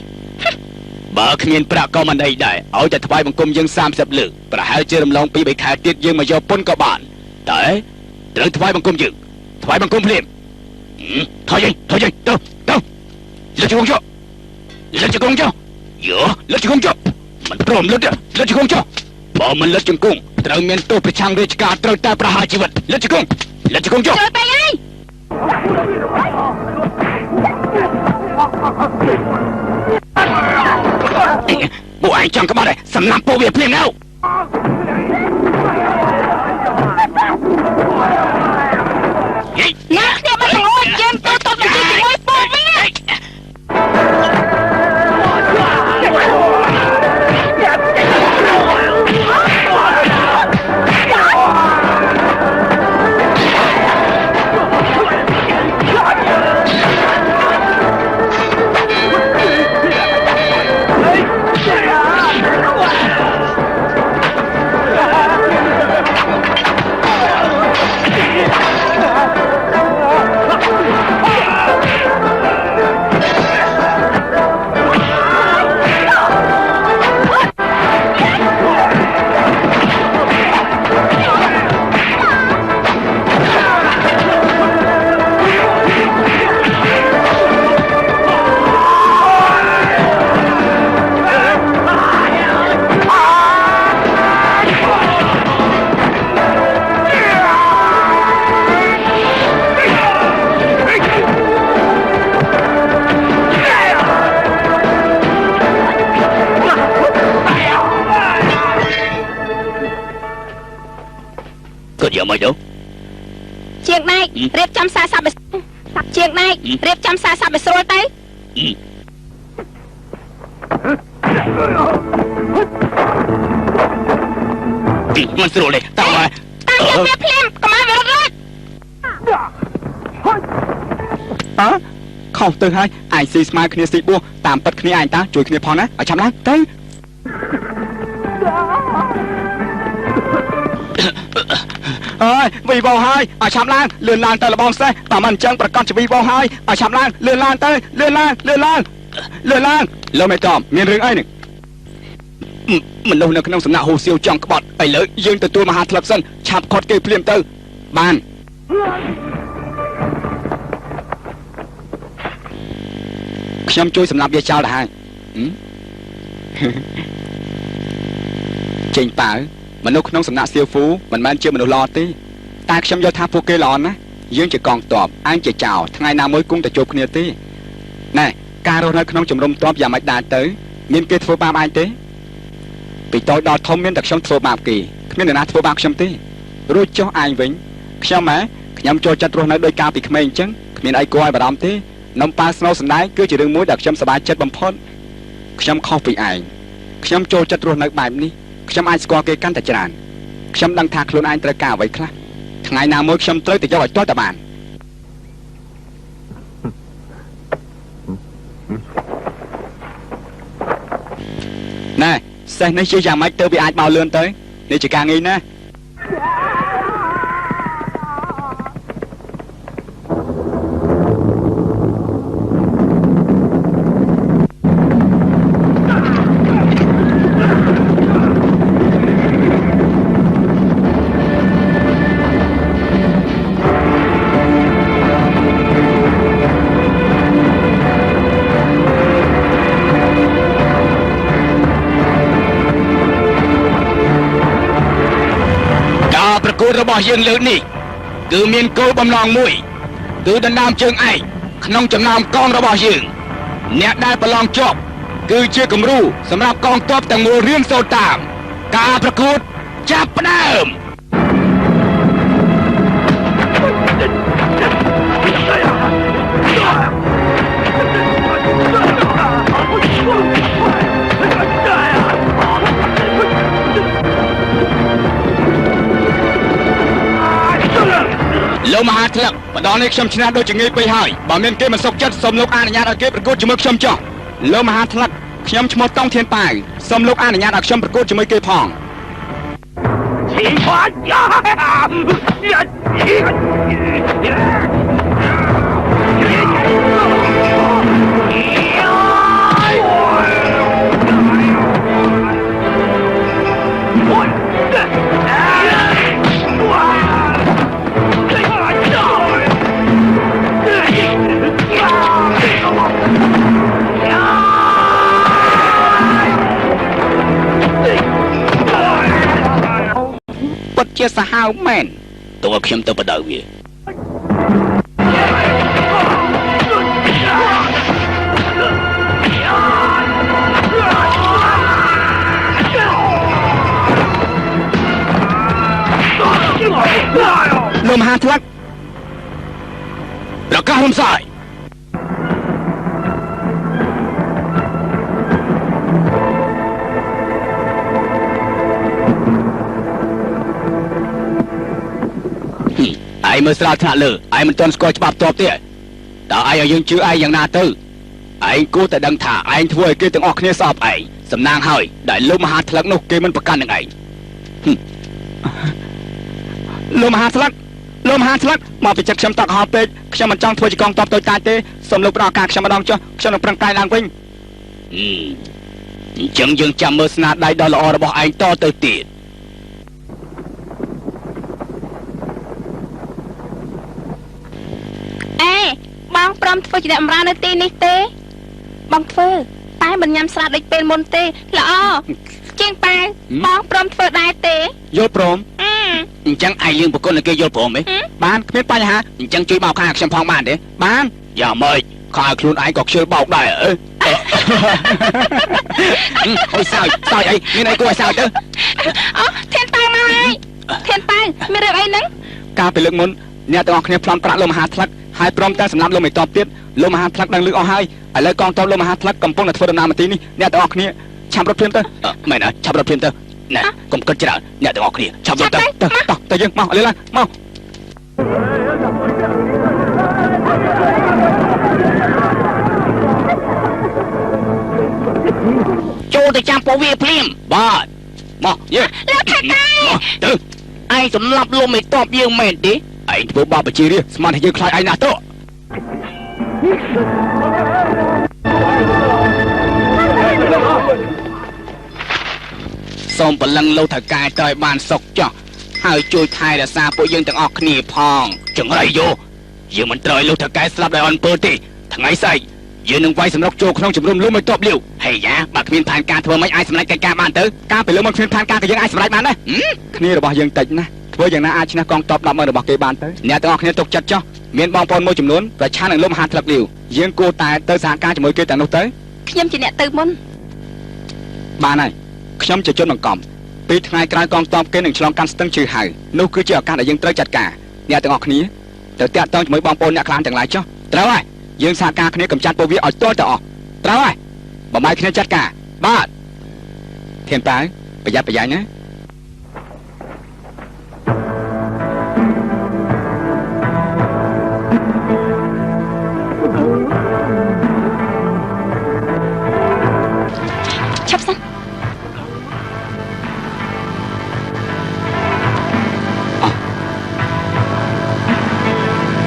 បើគ្មានប្រាក់ក៏មិនអីដែរឲ្យតែថ្វាយបង្គំយើង30លើកប្រហែលជារំលង2-3ខែទៀតយើងមកយកពុនក៏បានតែត្រូវថ្វាយបង្គំយើងថ្វាយបង្គំភ្លាមថយទៅលើជង្គង់ចុះលើជង្គង់ចុះយោលើជង្គង់ចុះមិនព្រមលើជង្គង់ចុះបើមិនលើជង្គង់ត្រូវមានទោសប្រឆាំងរាជការត្រូវតែប្រហារជីវិតលើជង្គង់ចុះចូលទៅអីពួកឯងចង់ក្បត់ឯងសម្លាប់ពួកវាភ្លាមទៅណាខ្ញុំមិនអត់យើងទៅតបជាមួយពួកវាយកមកទៅជាងណែករៀបចំសារសាប់ជាងណែករៀបចំសារសាប់ឲ្យស្រួលទៅមិនស្រួលទេតើយកវាភ្លាមកុំឲ្យវារត់ខុសទៅហើយឯងស៊ីស្មើគ្នាស៊ីបួសតាមពិតគ្នាឯងតាជួយគ្នាផងណាឲ្យចាំឡើងទៅអើយវីវោហើយឲ្យឆាប់ឡើងលឿនឡើងទៅលបងសេះបើមិនអញ្ចឹងប្រកាសជាវីវោហើយឲ្យឆាប់ឡើងលឿនឡើងទៅលឿនឡើងលោកមេតំមានរឿងអីនេះមនុស្សនៅក្នុងសំណាក់ហ៊ូសៀវចង់ក្បត់ឥឡូវយើងទទួលមហាថ្លឹកសិនឆាប់ខត់គេភ្លាមទៅបានខ្ញុំជួយសម្រាប់វាចោលទៅហើយចេញប៉ៅមនុស្សក្នុងសំណាក់សៀវហ្វូមិនមែនជាមនុស្សល្អទេតែខ្ញុំយល់ថាពួកគេល្អណាស់យើងជាកងទ័ពអញជាចៅថ្ងៃណាមួយគង់តែជួបគ្នាទេណែការរស់នៅក្នុងជំរំទ័ពយ៉ាងម៉េចដែរទៅមានគេធ្វើបាបអញទេពីតូចដល់ធំមានតែខ្ញុំធ្វើបាបគេគ្មានអ្នកណាធ្វើបាបខ្ញុំទេរួចចុះឯងវិញខ្ញុំចូលចិត្តរស់នៅដោយការពីក្មេងអញ្ចឹងគ្មានអីគួរឲ្យបារម្ភទេនំប៉ាស្នូសណ្ដែកគឺជារឿងមួយដែលខ្ញុំសប្បាយចិត្តបំផុតខ្ញុំខុសពីឯងខ្ញុំចូលចិត្តរស់នៅបែបនេះខ្ញុំអាចស្គាល់គេកាន់តែច្រើនខ្ញុំដឹងថាខ្លួនឯងត្រូវការអ្វីខ្លះថ្ងៃណាមួយខ្ញុំត្រូវទៅយកឲ្យទាល់តែបានណែសេះនេះជាយ៉ាងម៉េចទៅវាអាចមកលឿនទៅនេះជាការងាយណាស់ របស់យើងលើកនេះគឺមានគោលបំណងមួយគឺដណ្ដើមជើងឯកក្នុងចំណោមកងរបស់យើងអ្នកដែលប្រឡងជាប់គឺជាគំរូសម្រាប់កងទ័ពទាំងមូលរៀនសូត្រតាមការប្រកួតចាប់ផ្ដើមលោកមហាថ្លឹកម្ដងនេះខ្ញុំឈ្នះដូចជាងាយពេកហើយបើមានគេមិនសុខចិត្តសូមលោកអនុញ្ញាតឲ្យគេប្រកួតជាមួយខ្ញុំចុះលោកមហាថ្លឹកខ្ញុំឈ្មោះតង់ធានប៉ាវសូមលោកអនុញ្ញាតឲ្យខ្ញុំប្រកួតជាមួយគេផងពិតជាសាហាវមែនតើខ្ញុំទៅបដៅវាលោកមហាថ្លឹកប្រកាសរំសាយឯងមើលស្រាលថ្នាក់លើឯងមិនទាន់ស្គាល់ច្បាប់តបទេតើឯងឲ្យយើងជឿឯងយ៉ាងណាទៅឯងគួរតែដឹងថាឯងធ្វើឲ្យគេទាំងអស់គ្នាស្អប់ឯងសំណាងហើយដែលលោកមហាថ្លឹកនោះគេមិនប្រកាន់នឹងឯងលោកមហាថ្លឹកមកពីចិត្តខ្ញុំតក់ហល់ពេកខ្ញុំមិនចង់ធ្វើជាកងទ័ពតូចតាចទេសូមលោកផ្ដល់ឱកាសខ្ញុំម្ដងចុះខ្ញុំនឹងប្រឹងប្រែងឡើងវិញអញ្ចឹងយើងចាំមើលស្នាដៃដ៏ល្អរបស់ឯងតទៅទៀតបងព្រមធ្វើជាអ្នកបម្រើនៅទីនេះទេបងធ្វើតែមិនញ៉ាំស្រាដូចពេលមុនទេល្អជាងប៉ាបងព្រមធ្វើដែរទេយល់ព្រមអញ្ចឹងឯងយើងប្រគល់ឲ្យគេយល់ព្រមទេបានគ្មានបញ្ហាអញ្ចឹងជួយបោកខាងខ្ញុំផងបានទេបានយ៉ាងម៉េចខោខ្លួនឯងក៏ខ្ជិលបោកដែរអូយសើចអីមានអីគួរឲ្យសើចទៅអូធានប៉ាមកហើយធានប៉ាមានរឿងអីហ្នឹងកាលពីលើកមុនអ្នកទាំងអស់គ្នាប្លន់ប្រាក់លោកមហាថ្លឹកហើយព្រមទាំងសម្រាប់លោកមេតបទៀតលោកមហាថ្លឹកដឹងលឺអស់ហើយឥឡូវកងទ័ពលោកមហាថ្លឹកកំពុងតែធ្វើដំណើរមកទីនេះអ្នកទាំងអស់គ្នាឆាប់រត់ព្រាមទៅមែនហើយឆាប់រត់ព្រាមទៅណែកុំគិតច្រើនអ្នកទាំងអស់គ្នាឆាប់រត់ទៅយើងមកឥឡូវឡើងមកចូលទៅចាំពួកវាព្រាមបាទមកយើងលោកថាតែទៅឯងសម្លាប់លោកមេតបយើងមែនទេឯងធ្វើបាបប្រជារាស្ត្រស្មានថាយើងខ្លាចឯងណាស់ទៅសូមបលឹងលោកថៅកែទៅឲ្យបានសុខចុះហើយជួយថែរក្សាពួកយើងទាំងអស់គ្នាផងចង្រៃយោយើងមិនត្រូវឲ្យលោកថៅកែស្លាប់ដោយអន់ពើទេថ្ងៃស្អែកយើងនឹងវាយសម្រុកចូលក្នុងជំរំលោកមេតបលាវហេយ៉ាបើគ្មានផែនការធ្វើមិនអាចសម្រេចកិច្ចការបានទៅការពីលើមកគ្មានផែនការក៏យើងអាចសម្រេចបានដែរគ្នារបស់យើងតិចណាស់ធ្វើយ៉ាងណាអាចឈ្នះកងទ័ព100000របស់គេបានទៅអ្នកទាំងអស់គ្នាទុកចិត្តចុះមានបងប្អូនមួយចំនួនប្រឆាំងនឹងលោកមហាថ្លឹកលាវយើងគួរតែទៅសហការជាមួយគេទាំងនោះទៅខ្ញុំជាអ្នកទៅមុនបានហើយខ្ញុំជាជនបង្កំពីថ្ងៃក្រោយកងទ័ពគេនឹងឆ្លងកាត់ស្ទឹងជឿហៅនោះគឺជាឱកាសដែលយើងត្រូវចាត់ការអ្នកទាំងអស់គ្នាទៅតាក់ទងជាមួយបងប្អូនអ្នកខ្លាំងទាំងឡាយចុះត្រូវហើយយើងសហការគ្នាកម្ចាត់ពួកវាឲ្យទាល់តែអស់ត្រូវហើយបំបីគ្នាចាត់ការបាទធានប៉ាវប្រយ័ត្នប្រយែងណា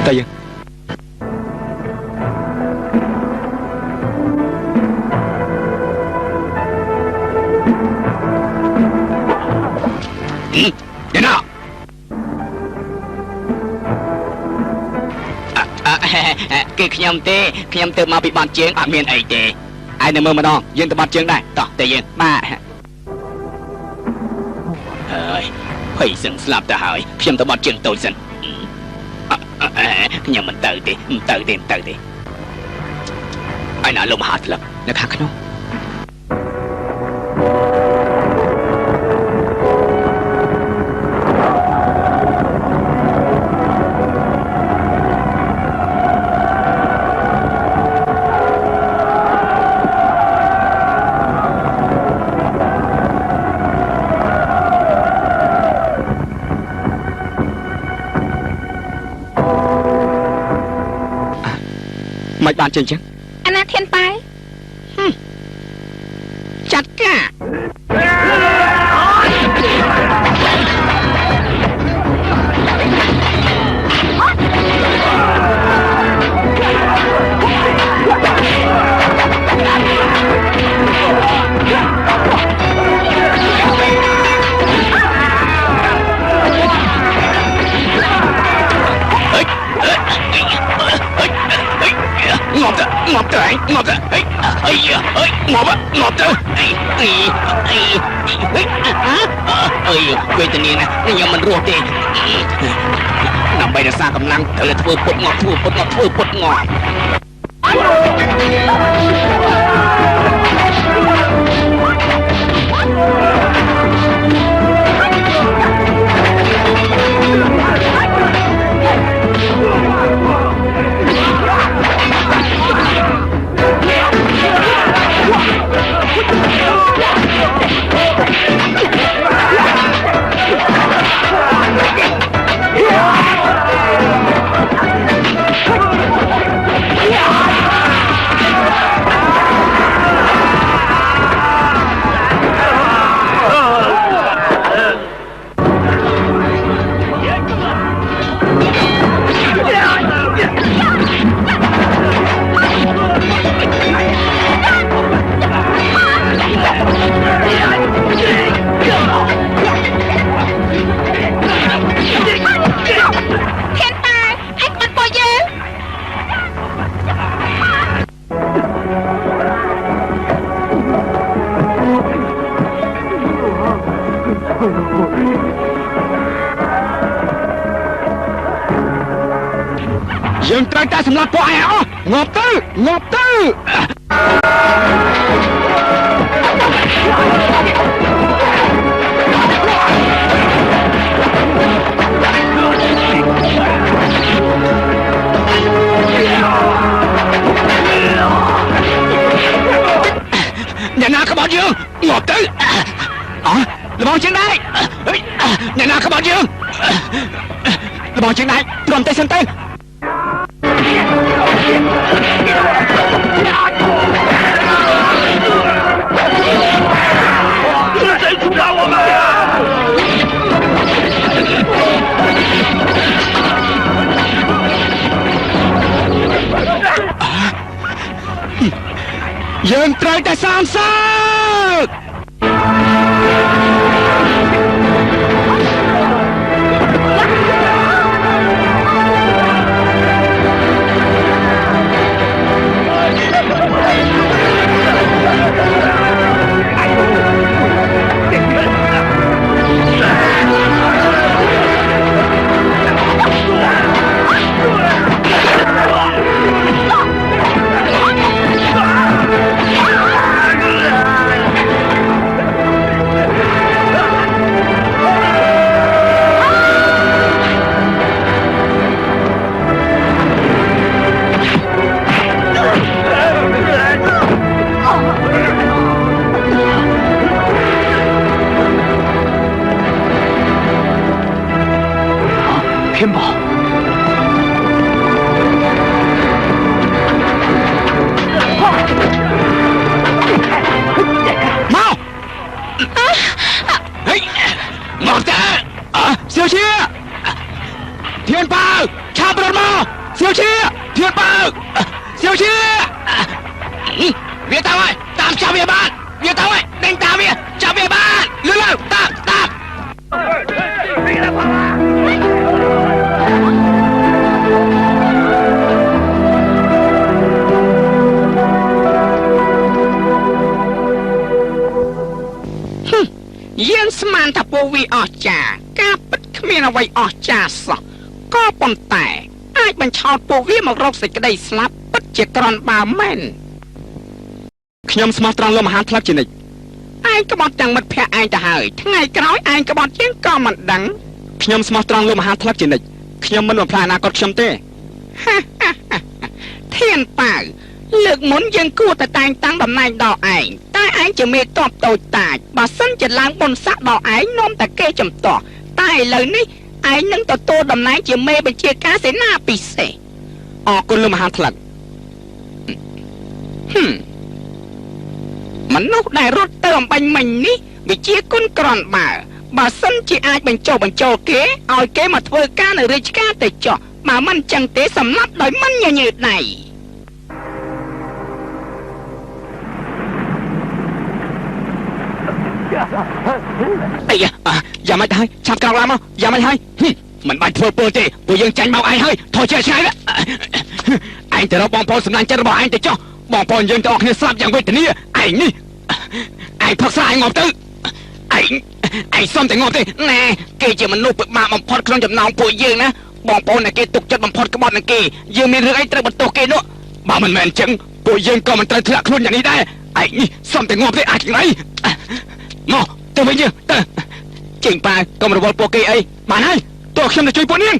ទៅយើងទេណាគឺខ្ញុំទេខ្ញុំទៅមកពីបាត់ជើងអត់មានអីទេឯងនៅមើលម្ដងយើងទៅបាត់ជើងដែរតោះទៅយើងបាទហើយ ភ័យសឹងស្លាប់ទៅហើយខ្ញុំទៅបត់ជើងតូចសិនខ្ញុំមិនទៅទេឯណាលោកមហាស្លឹកនៅខាងក្នុងមិនបានចឹងអាណាធានប៉ែចាត់ការngọt tới ngọt tới ngọt tới quên tình nè nhưng mình ruột đi nằm bay ra xa cầm lăng thật là thua bột ngọtយើងត្រូវតែសម្លាប់ពួកឯងអស់ងាប់ទៅអ្នកណាក្បត់យើងងាប់ទៅលបងជើងដៃអ្នកណាក្បត់យើងលបងជើងដៃព្រមតែសិនទៅយើងត្រូវតែសាមសើក天宝mau ngọt ra siêu chia thiên bảo chạm đột mau siêu chia thiên bảo siêu chia Việt tao ơi tạm chào về bạn Việt tao ơi đánh tao về chào về bạn lươn tạmយើងស្មានថាពូវីអស់ចាការ មានអ្វីអស្ចារ្យសោះក៏ប៉ុន្តែអាចបញ្ឆោតពួកវាមករកសេចក្តីស្លាប់ពិតជាក្រន់បើមែនខ្ញុំស្មោះត្រង់លោកមហាថ្លឹកជានិច្ចឯងក្បត់ទាំងមិត្តភ័ក្ដិឯងទៅហើយថ្ងៃក្រោយឯងក្បត់ជាងក៏មិនដឹងខ្ញុំស្មោះត្រង់លោកមហាថ្លឹកជានិច្ចខ្ញុំមិនបំផ្លាញអនាគតខ្ញុំទេធានប៉ាវលើកមុនយើងគួរតែតែងតាំងតំណែងដល់ឯងតែឯងជាមេតបតូចតាចបើសិនជាឡើងបុណ្យស័ក្តិដល់ឯងនាំតែគេចំទាស់តែឥឡូវនេះឯងនឹងទទួលតំណែងជាមេបញ្ជាការសេនាពិសេសអរគុណលោកមហាថ្លឹកមនុស្សដែលរត់ទៅអំបញ្ញមិញនេះវិជាគុណក្រន់បើសិនជាអាចបញ្ចុះបញ្ចូលគេឲ្យគេមកធ្វើការនៅរាជការទៅចោះបើមិនចឹងទេសម្លាប់ដោយមិនញញើដៃអីយ៉ាមិនហើយឆាប់ក្រោកឡើងមកយ៉ាមិនហើយមិនបាច់ធ្វើពលទេពួកយើងចាញ់មកឯងហើយថយជាឆ្ងាយឯងទៅរកបងប្អូនសម្លាញ់ចិត្តរបស់ឯងទៅចុះបងប្អូនយើងទាំងអស់គ្នាស្លាប់យ៉ាងវេទនាឯងនេះឯងផឹកស្រាឯងងាប់ទៅឯងសុំតែងាប់ទេណែគេជាមនុស្សពិបាកបំផុតក្នុងចំណោមពួកយើងណាបងប្អូនតែគេទុកចិត្តបំផុតក្បត់នឹងគេយើងមានរឿងអីត្រូវបន្ទោសគេនោះបើមិនមែនអញ្ចឹងពួកយើងក៏មិនត្រូវធ្លាក់ខ្លួនយ៉ាងនេះដែរឯងនេះសុំតែងាប់ទេអាចយ៉ាងไรមកទៅវិញទៅចេញប៉ាកុំរវល់ពួកគេអីបានហើយតើខ្ញុំទៅជួយពួកនាង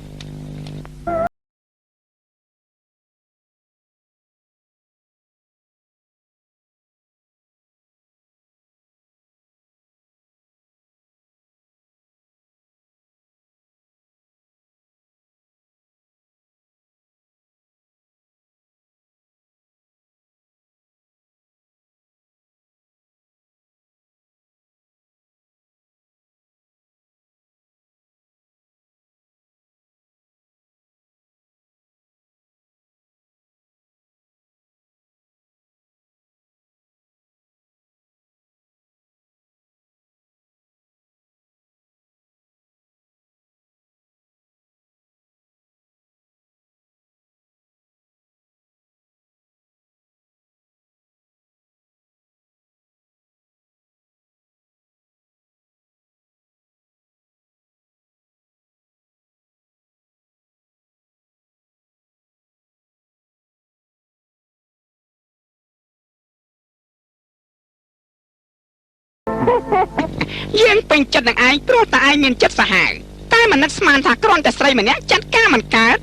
យើងពេញចិត្តនឹងឯងព្រោះតែឯងមានចិត្តសាហាវតែមិននឹកស្មានថាគ្រាន់តែស្រីម្នាក់ចាត់ការមិនកើត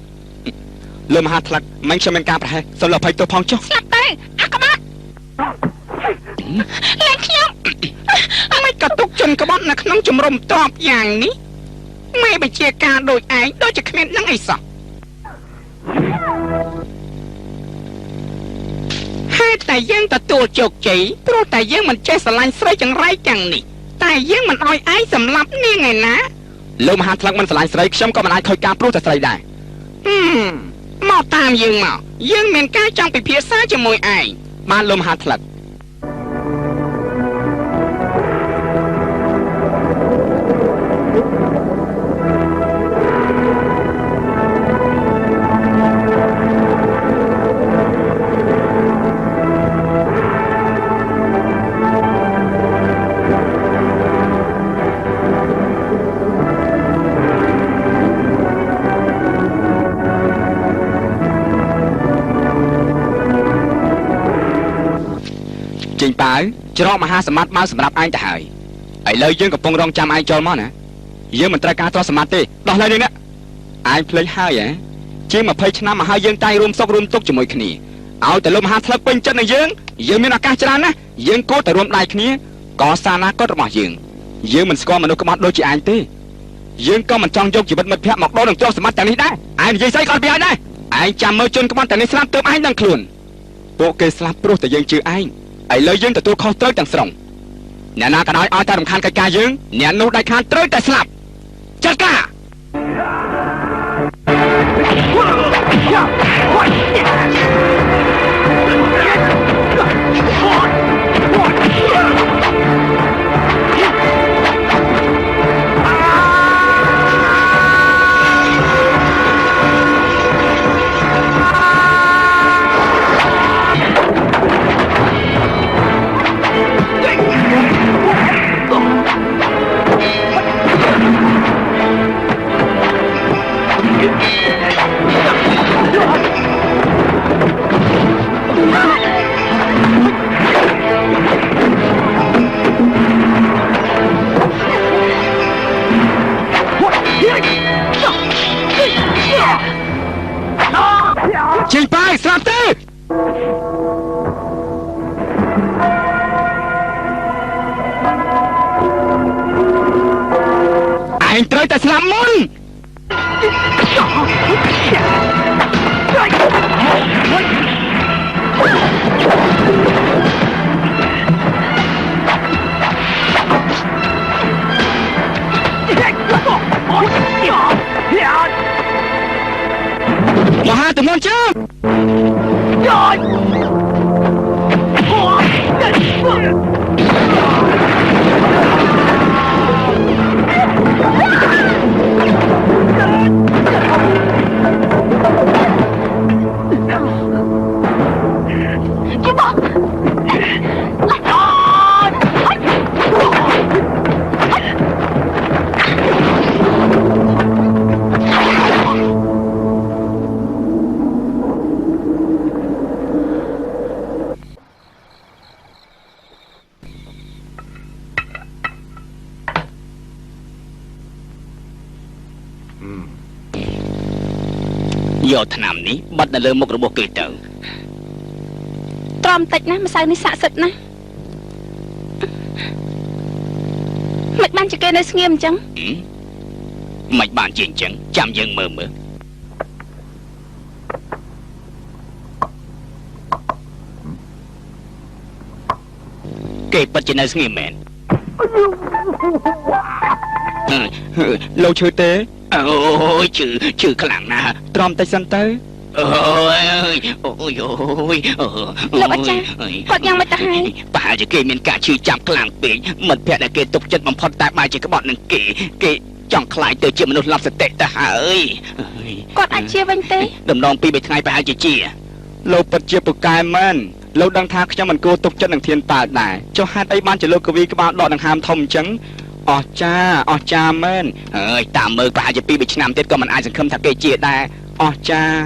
លោកមហាថ្លឹកមិនខ្ញុំមានការប្រហែសសូមលោកអភ័យទោសផងចុះស្លាប់ទៅអាក្បត់ឡើងខ្ញុំមិនក៏ទុកជនក្បត់នៅក្នុងជំរំតបយ៉ាងនេះមេបញ្ជាការដូចឯងដូចជាគ្មាននឹងអីសោះហើយតែយើងទទួលជោគជ័យព្រោះតែយើងមិនចេះស្រឡាញ់ស្រីចង្រៃទាំងនេះតែយើងមិនអោយឯងសម្លាប់នាងឯណាលោកមហាថ្លឹកមិនស្រឡាញ់ស្រីខ្ញុំក៏មិនអាចខូចការព្រោះតែស្រីដែរមកតាមយើងមកយើងមានការចង់ពិភាក្សាជាមួយឯងបានលោកមហាថ្លឹកចេញប៉ាវច្រកមហាសម្បត្តិមកសម្រាប់ឯងទៅហើយឥឡូវយើងកំពុងរងចាំឯងចូលមកណាយើងមិនត្រូវការទ្រព្យសម្បត្តិទេដោះលែងនេះណាឯងភ្លេចហើយជាង20ឆ្នាំមកហើយយើងតែងរួមសុខរួមទុក្ខជាមួយគ្នាឲ្យតែលោកមហាថ្លឹកពេញចិត្តនឹងយើងមានឱកាសច្រើនណាស់យើងគួរតែរួមដៃគ្នាកសាងអនាគតរបស់យើងមិនស្គាល់មនុស្សក្បត់ដូចជាឯងទេយើងក៏មិនចង់យកជីវិតមិត្តភក្តិមកដូរនឹងទ្រព្យសម្បត្តិទាំងនេះដែរឯងនិយាយស្អីក៏អត់ពីឯងដែរឯងចាំមើលជនក្បត់ទាំងនេះស្លាប់ទើបឯងដឹងខ្លួនពួកគេស្លាប់ព្រោះតែយើងជឿឯងឥឡូវយើងទទួលខុសត្រូវទាំងស្រុងអ្នកណាក៏ដោយឲ្យតែរំខានកិច្ចការយើងអ្នកនោះដាច់ខាតត្រូវតែស្លាប់ចាត់ការ ចេញបាយស្លាប់ទៅឯងត្រូវតែស្លាប់មុនមហាទំនន់ជើងយកថ្នាំនេះបិទនៅលើមុខរបស់គេទៅទ្រាំតិចណាម្សៅនេះស័ក្តិសិទ្ធណាស់មិនបានជាគេនៅស្ងៀមអញ្ចឹងមិនបានជាអញ្ចឹងចាំយើងមើលគេពិតជានៅស្ងៀមមែនលោកឈឺទេអូយឈឺខ្លាំងណាស់ទ្រាំតិចសិនទៅអូយលោកអាចារ្យគាត់យ៉ាងមិនទៅហើយប្រហែលជាគេមានការឈឺចាប់ខ្លាំងពេកមិត្តភក្តិដែលគេទុកចិត្តបំផុតតែបែរជាក្បត់នឹងគេចង់ខ្លាចទៅជាមនុស្សឡប់សតិទៅហើយគាត់អាចជាវិញទេដំណង2 3ថ្ងៃប្រហែលជាលោកពិតជាពូកែមែនលោកដឹងថាខ្ញុំមិនគួរទុកចិត្តនឹងធានប៉ាដែរចុះហេតុអីបានជាលោកកវីក្បាលដកដង្ហើមធំអញ្ចឹងអស្ចារ្យមែនហើយតាមមើលប្រហែលជា2 3ឆ្នាំទៀតក៏មិនអាចសង្ឃឹមថាគេជាដែរអស្ចារ្យ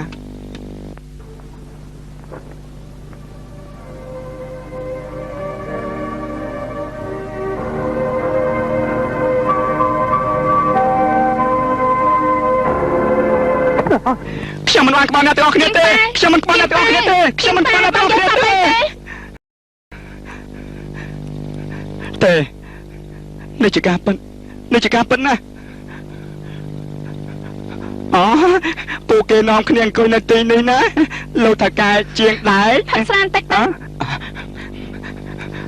ខ្ញុំមិនបានក្បត់អ្នកទាំងអស់គ្នាទេខ្ញុំមិនក្បត់អ្នកទាំងអស់គ្នាទេខ្ញុំមិនក្បត់អ្នកទាំងអស់គ្នាទេនេះជាការពិតណាអូពួកគេនាំគ្នាអង្គុយនៅទីនេះណាលោកថាកែជាងដែរផឹកស្រាបន្តិចទៅ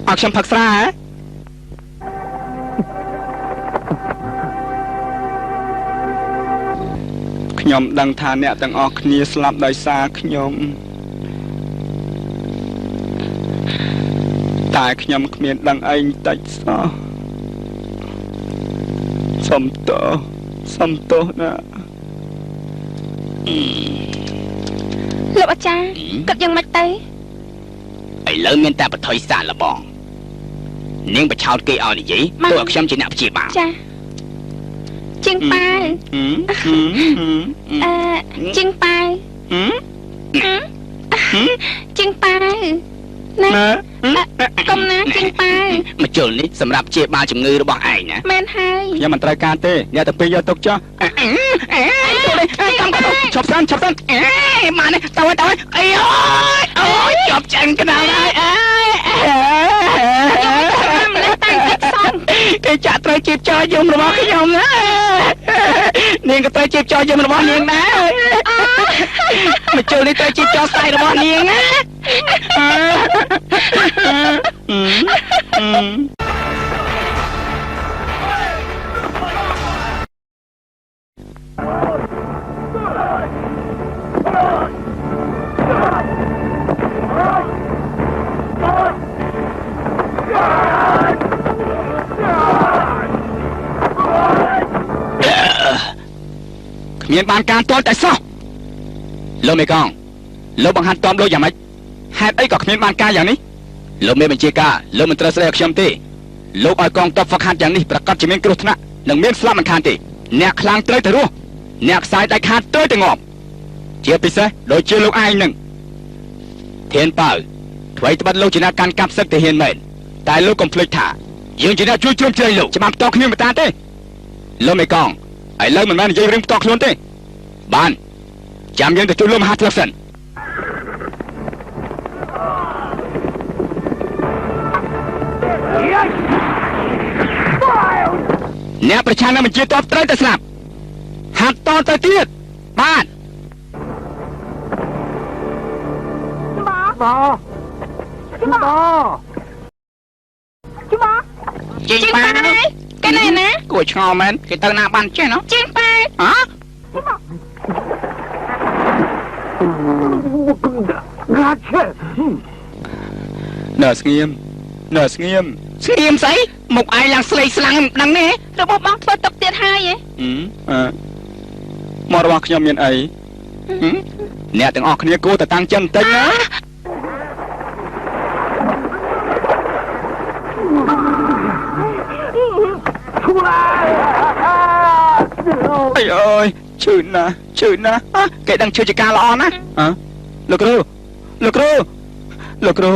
អត់ខ្ញុំផឹកស្រាហ៎ខ្ញុំដឹងថាអ្នកទាំងអស់គ្នាស្លាប់ដោយសារខ្ញុំតែខ្ញុំគ្មានដឹងអីតិចសោះសំទោសណាលោកអាចារ្យគិតយ៉ាងម៉េចទៅឥឡូវមានតែបថុយសារលបងនាងបឆោតគេឲ្យនិយាយទោះឲ្យខ្ញុំជាអ្នកព្យាបាលចាជាងប៉ាវជាងប៉ាវជាងប៉ាវណាកុំណាជាងប៉ាវមកជុលនេះសម្រាប់ព្យាបាលជំងឺរបស់ឯងណាមែនហើយខ្ញុំមិនត្រូវការទេអ្នកទាំងពីរយកទុកចុះឈប់សិនមកនេះទៅអីអូយជាប់ចឹងកណ្ដាលហើយគេចាក់ត្រូវជីបចោលយំរបស់ខ្ញុំណានាងក៏ត្រូវជីបចោលយំរបស់នាងដែរមកជុលនេះត្រូវជីបចោលស្អែករបស់នាងណាមានបានការទាល់តែសោះលោកមេកងលោកបង្ហាត់តមលោកយ៉ាងម៉េចហេតុអីក៏គ្មានបានការយ៉ាងនេះលោកមេបញ្ជាការលោកមិនត្រូវស្ដីឲ្យខ្ញុំទេលោកឲ្យកងទ័ពហ្វឹកហាត់យ៉ាងនេះប្រកាសជាមានគ្រោះថ្នាក់និងមានស្លាប់មិនខានទេអ្នកខ្លាំងត្រូវតែរស់អ្នកខ្សែដៃខាតត្រូវតែងាប់ជាពិសេសដូចជាលោកឯងនឹងធានប៉ៅថ្មីត្បិតលោកជាអ្នកកាន់កាប់សឹកទាហានមែនតែលោកកុំភ្លេចថាយើងជាអ្នកជួយជ្រោមជ្រែងលោកច្បាប់តគ្នាមិនតាទេលោកមេកងឥឡូវមិនមែននិយាយរឿងផ្ទាល់ខ្លួនទេបានចាំយើងទៅជួយលោកមហាថ្លឹកសិន អ្នកប្រឆាំងនឹងបញ្ជាទ័ពត្រូវតែស្លាប់ហាត់តទៅទៀតបាទចេញ ជាង បា ប៉ាគេណែណា គួរឆ្ងល់មែនគេទៅណាបានចេះណោះ ជាងប៉ា ហ៎ នៅស្ងៀមនៅស្ងៀម ស្ងៀមស្អីមុខឯងឡើងស្លេកស្លាំងមិនដឹងទេ របស់បងធ្វើទុកទៀតហើយឯង មករបស់ខ្ញុំមានអីអ្នកទាំងអស់គ្នាគួរតែតាំងចិត្តបន្តិចណាអើយអើយឈឺណាស់គេដឹងឈឺជាការល្អណាស់លោកគ្រូ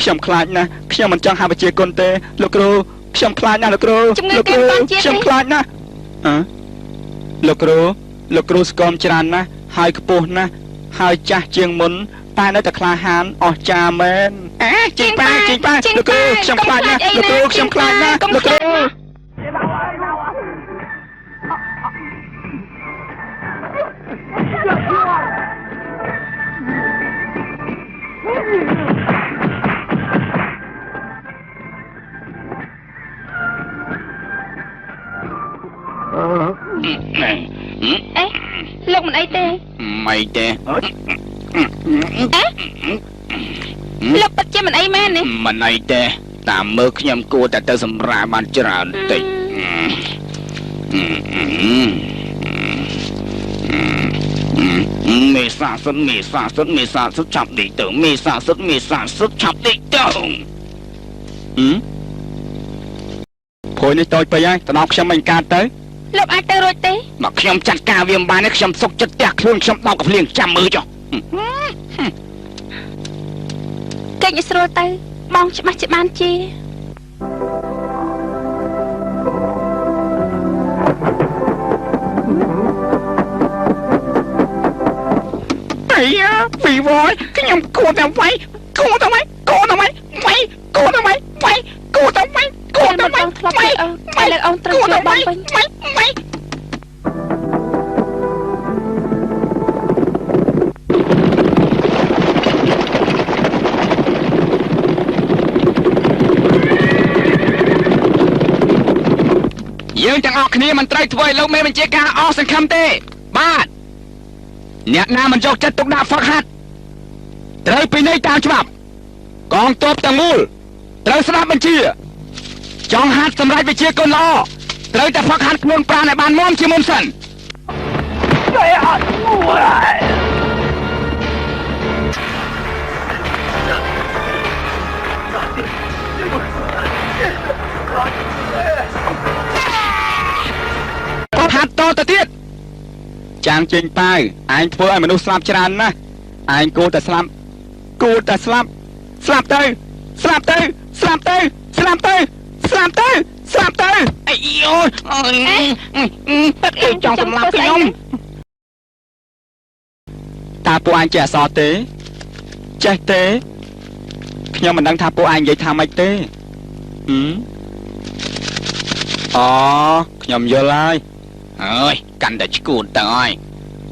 ខ្ញុំខ្លាចណាស់ខ្ញុំមិនចង់ហាវិជាគុណទេលោកគ្រូខ្ញុំខ្លាចណាស់លោកគ្រូខ្ញុំខ្លាចណាស់លោកគ្រូស្គមច្រើនណាស់ហើយខ្ពស់ណាស់ហើយចាស់ជាងមុនតែនៅតែក្លាហានអស់ចាមែនចេញប៉ាលោកគ្រូខ្ញុំខ្លាចណាស់លោកគ្រូខ្ញុំខ្លាចណាស់លោកគ្រូលោកមិនអីទេ មិនទេ លោកពិតជាមិនអីមែនទេ មិនអីទេតាមមើលខ្ញុំគួរតែទៅសម្រាលបានច្រើនតិចមេសាសុតចាប់ដេកទៅមេសាសុតចាប់ដេកទៅ ព្រោះនេះតូចពេកហើយទៅដល់ខ្ញុំមិនកើតទៅ លោកអាចទៅរួចទេ មកខ្ញុំចាត់ការវាមិនបានទេខ្ញុំសុកចិត្តផ្ទះខ្លួនខ្ញុំដោកកំភ្លៀងចាំមើលចុះ កិច្ចឲ្យស្រួលទៅបងច្បាស់ជាបានជា អាយ៉ាពីវ៉យខ្ញុំគួរតែវាយគួរតែវាយតែលើអូនត្រូវជួយបងវិញ យើងទាំងអស់គ្នាមិនត្រូវធ្វើឲ្យលោកមេបញ្ជាការអស់សង្ឃឹមទេបាទអ្នកណាមិនយកចិត្តទុកដាក់ហ្វឹកហាត់ត្រូវពិន័យតាមច្បាប់កងទ័ពទាំងមូលត្រូវស្ដាប់បញ្ជាចង់ហាត់សម្រាប់វិជាគុណល្អត្រូវតែហ្វឹកហាត់ខ្លួនប្រាណឲ្យបានមាំជាមុនសិនហាត់តទៅទៀតចាងចេញប៉ាវឯងធ្វើឲ្យមនុស្សស្លាប់ច្រើនណាស់ឯងគួរតែស្លាប់ទៅអីអូយទឹកអីចង់សម្លាប់ខ្ញុំ តើពួកឯងចេះអក្សរទេចេះទេខ្ញុំមិនដឹងថាពួកឯងនិយាយថាម៉េចទេខ្ញុំយល់ហើយ អើយកាន់តែឈួតទៅហើយ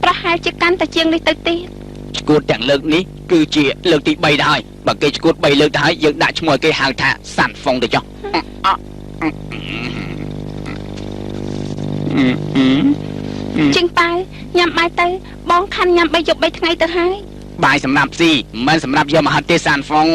ប្រហែលជាកាន់តែជាងនេះទៅទៀត ឈួតទាំងលើកនេះគឺជាលើកទី3ទៅហើយបើគេឈួត3លើកទៅហើយយើងដាក់ឈ្មោះឲ្យគេហៅថាសាន់ហ្វុងទៅចុះ ជាងប៉ាវញ៉ាំបាយទៅបងខាន់ញ៉ាំ3យប់3ថ្ងៃទៅហើយ បាយសម្រាប់ស៊ីមិនសម្រាប់យកមកហាត់ទេសាន់ហ្វុង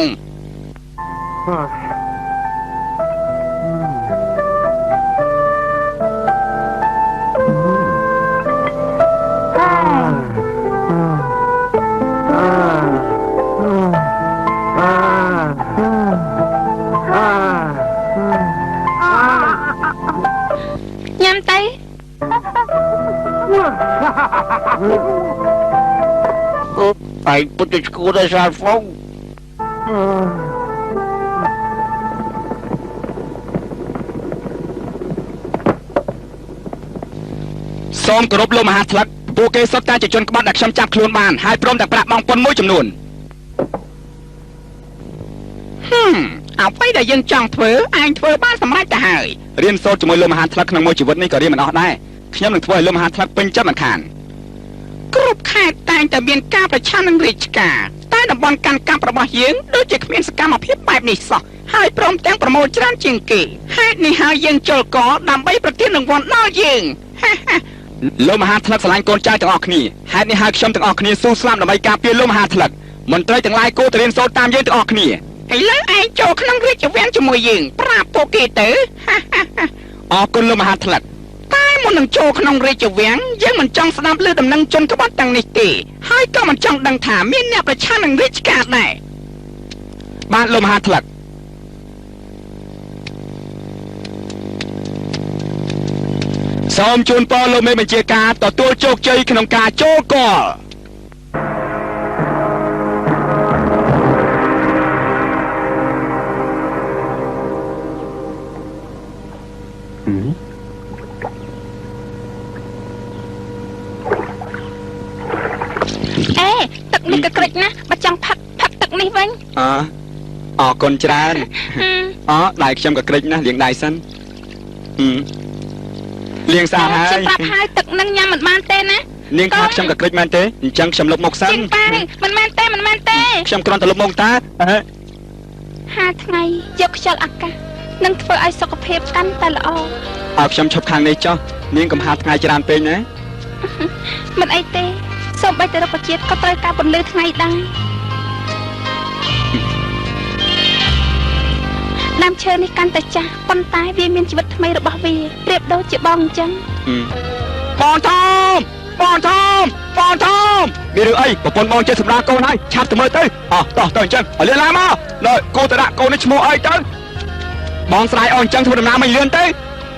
ញ៉ាំទៅ ឯងពុតទៅឈួតឲ្យសាន់ហ្វុង សូមគោរពលោកមហាស្លឹកពួកគេសុទ្ធតែជាជនក្បត់ដែលខ្ញុំចាប់ខ្លួនបានហើយព្រមទាំងប្រាក់បង់ពន្ធមួយចំនួន អ្វីដែលយើងចង់ធ្វើឯងធ្វើបានសម្រេចទៅហើយ រៀនសូត្រជាមួយលោកមហាថ្លឹកក្នុងមួយជីវិតនេះក៏រៀនមិនអស់ដែរខ្ញុំនឹងធ្វើឲ្យលោកមហាថ្លឹកពេញចិត្តមិនខាន គ្រប់ខេត្តតែងតែមានការប្រឆាំងនឹងរាជការតែតំបន់កាន់កាប់របស់យើងដូចជាគ្មានសកម្មភាពបែបនេះសោះហើយព្រមទាំងប្រមូលច្រើនជាងគេហេតុនេះហើយយើងចូលកដើម្បីប្រទានរង្វាន់ដល់យើង លោកមហាថ្លឹកស្រឡាញ់កូនចៅទាំងអស់គ្នាហេតុនេះហើយខ្ញុំទាំងអស់គ្នាស៊ូស្លាប់ដើម្បីការពារលោកមហាថ្លឹកមន្ត្រីទាំងឡាយគួរតែរៀនសូត្រតាមយើងទាំងអស់គ្នា ឥឡូវឯងចូលក្នុងរាជវាំងជាមួយយើងប្រាប់ពួកគេទៅ អរគុណលោកមហាថ្លឹក តែមុននឹងចូលក្នុងរាជវាំងយើងមិនចង់ស្ដាប់ឮដំណឹងជនក្បត់ទាំងនេះទេហើយក៏មិនចង់ដឹងថាមានអ្នកប្រឆាំងនឹងរាជការដែរ បាទលោកមហាថ្លឹកសូមជូនពរលោកមេបញ្ជាការទទួលជោគជ័យក្នុងការចូលកល ទឹកនេះក៏ក្រិចណាស់បើចង់ផឹកទឹកនេះវិញ អរគុណច្រើនដៃខ្ញុំក៏ក្រិចណាស់លាងដៃសិនលាងស្អាតហើយ ខ្ញុំប្រាប់ហើយទឹកនឹងញ៉ាំមិនបានទេណា នាងថាខ្ញុំក៏ក្រិចមែនទេអញ្ចឹងខ្ញុំលុបមកសិន ជាងប៉ាមិនមែនទេ ខ្ញុំគ្រាន់តែលុបមកតា 5 ថ្ងៃយកខ្យល់អាកាសនឹងធ្វើឲ្យសុខភាពកាន់តែល្អ ឲ្យខ្ញុំឈប់ខាងនេះចុះនាងកំហាថ្ងៃច្រើនពេកណា មិនអីទេសូម្បីតែរុក្ខជាតិក៏ត្រូវការពន្លឺថ្ងៃដែរដើមឈើនេះកាន់តែចាស់ប៉ុន្តែវាមានជីវិតថ្មីរបស់វាប្រៀបដូចជាបងអញ្ចឹង បងធំមានរឿងអីប្រពន្ធបងចេះសម្រាប់កូនហើយឆាប់ទៅមើលទៅតោះទៅអញ្ចឹងឲ្យលឿនឡើងមកលើគូទៅដាក់កូននេះឈ្មោះអីទៅបងស្រាយអស់អញ្ចឹងធ្វើដំណើរមិនលឿនទេ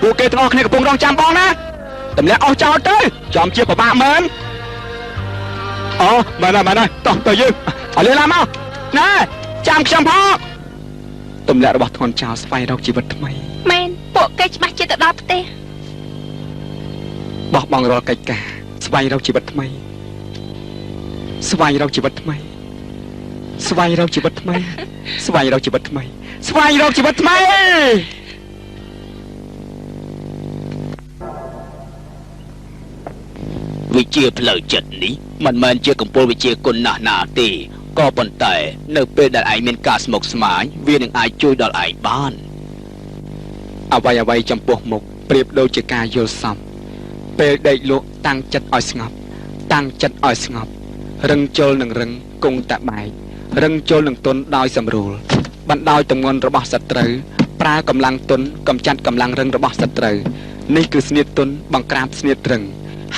ពួកគេទាំងអស់គ្នាកំពុងរងចាំបងណាតម្លាក់អស់ចោលទៅចំជាពិបាកមែនមែនហើយតោះទៅយើងឲ្យលឿនឡើងមកណែចាំខ្ញុំផងតម្លាក់របស់ធ្ងន់ចោលស្វែងរកជីវិតថ្មី មែនពួកគេច្បាស់ចិត្តទៅដល់ផ្ទះ បោះបង់រាល់កិច្ចការស្វែងរកជីវិតថ្មីស្វែងរកជីវិតថ្មីស្វែងរកជីវិតថ្មីស្វែងរកជីវិតថ្មីស្វែងរកជីវិតថ្មីវិជាផ្លូវចិត្តនេះមិនមែនជាកំពូលវិជាគុណណាស់ណាទេក៏ប៉ុន្តែនៅពេលដែលឯងមានការស្មុគស្មាញវានឹងអាចជួយដល់ឯងបានអ្វីចំពោះមុខប្រៀបដូចជាការយល់សម ពេលដេកលក់តាំងចិត្តឲ្យស្ងប់រឹងជល់នឹងរឹងគង់តែបែករឹងជល់នឹងទុនដោយសម្រួលបណ្ដោយទម្ងន់របស់សត្រូវប្រើកម្លាំងទុនកំចាត់កម្លាំងរឹងរបស់សត្រូវនេះគឺស្នៀតទុនបង្ក្រាបស្នៀតរឹង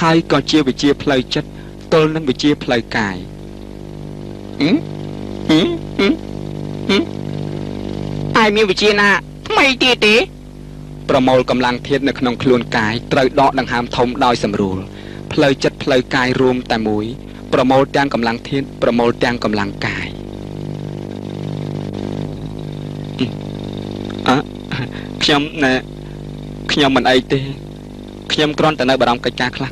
ហើយក៏ជាវិជាផ្លូវចិត្តទល់នឹងវិជាផ្លូវកាយឯមានវិជាណាថ្មីទៀតទេ ប្រមូលកម្លាំងធាតុនៅក្នុងខ្លួនកាយត្រូវដកដង្ហើមធំដោយសម្រួលផ្លូវចិត្តផ្លូវកាយរួមតែមួយប្រមូលទាំងកម្លាំងធាតុប្រមូលទាំងកម្លាំងកាយខ្ញុំមិនអីទេខ្ញុំគ្រាន់តែនៅបារម្ភកិច្ចការខ្លះ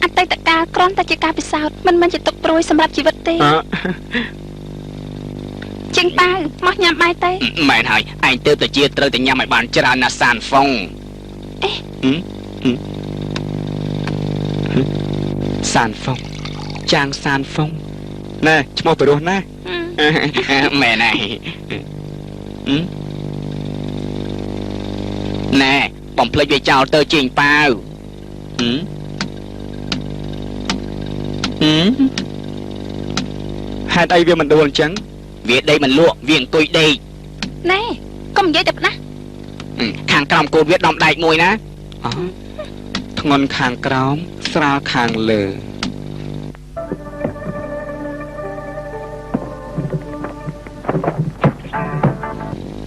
អតីតកាលគ្រាន់តែជាការពិសោធន៍មិនមែនជាទុកព្រួយសម្រាប់ជីវិតទេជាងប៉ាវមកញ៉ាំបាយទៅមែនហើយឯងទៅតែជាត្រូវតែញ៉ាំឲ្យបានច្រើនណាស់សានហ្វុងសានហ្វុងចាងសានហ្វុងណែឈ្មោះបរោះណាមែនហើយណែបំភ្លេចវាចោលទៅជាងប៉ាវហេតុអីវាមិនដួលអញ្ចឹងវាដេកមិនលក់វាអង្គុយដេកណែកុំនិយាយតែផ្ដាស់ខាងក្រោមកូនវាដំដែកមួយណាធ្ងន់ខាងក្រោមស្រាលខាងលើ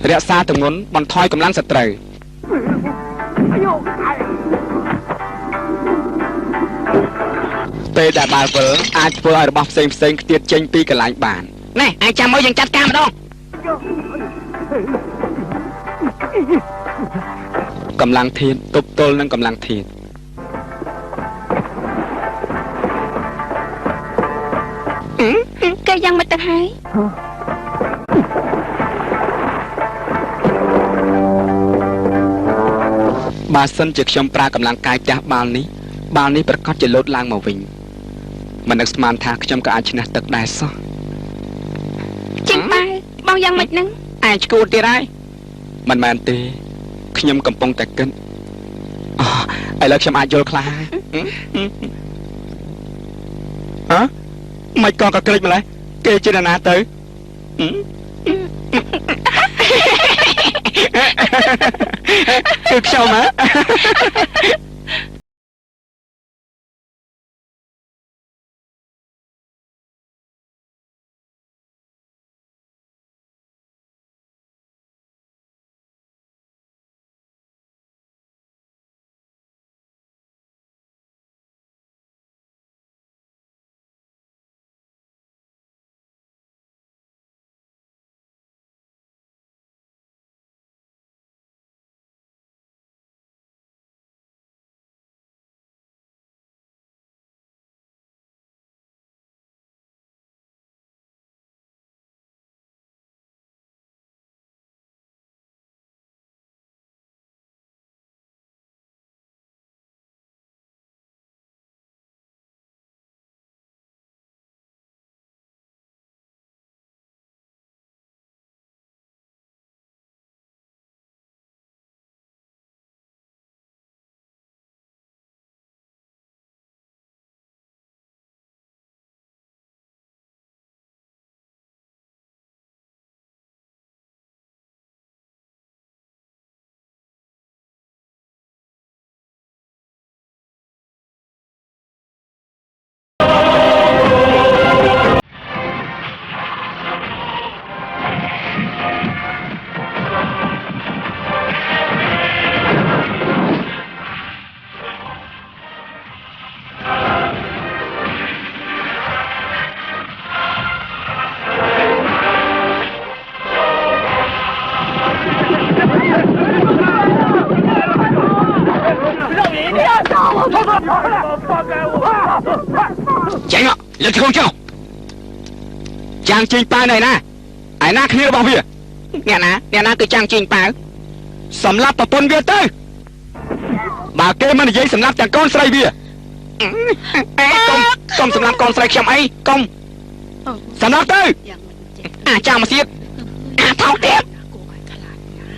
រក្សាទម្ងន់បន្ថយកម្លាំងសត្រូវពេលដែលបាល់វិលអាចធ្វើឲ្យរបស់ផ្សេងខ្ទាតចេញពីកន្លែងបានណែឯងចាំមកយើងចាត់ការម្ដងកម្លាំងធាតុទប់ទល់នឹងកម្លាំងធាតុគេយ៉ាងមិនទៅហើយ បើសិនជាខ្ញុំប្រើកម្លាំងកាយចាស់បាល់នេះប្រកាសជាលោតឡើងមកវិញមិននឹកស្មានថាខ្ញុំក៏អាចឈ្នះទឹកដែរសោះ ចេញបែបងយ៉ាងម៉េចហ្នឹង ឯងឈួតទៀតហើយ មិនមែនទេខ្ញុំកំពុងតែគិតឥឡូវខ្ញុំអាចយល់ខ្លះហើយហ៎មិនក៏ក្រិចម្លេះគេជាណាទៅគឺខ្ញុំហ៎ chạy ngọ lên không cho chàng trình pa này nè ai na kia bao việc nghe na cái chàng trình pa sầm lấp tập quân việt tới bà kêu mà giấy sầm lấp chàng con say bia công sầm lấp con say chậm ấy công sầm lấp tới chàng mà xiết thao tiếp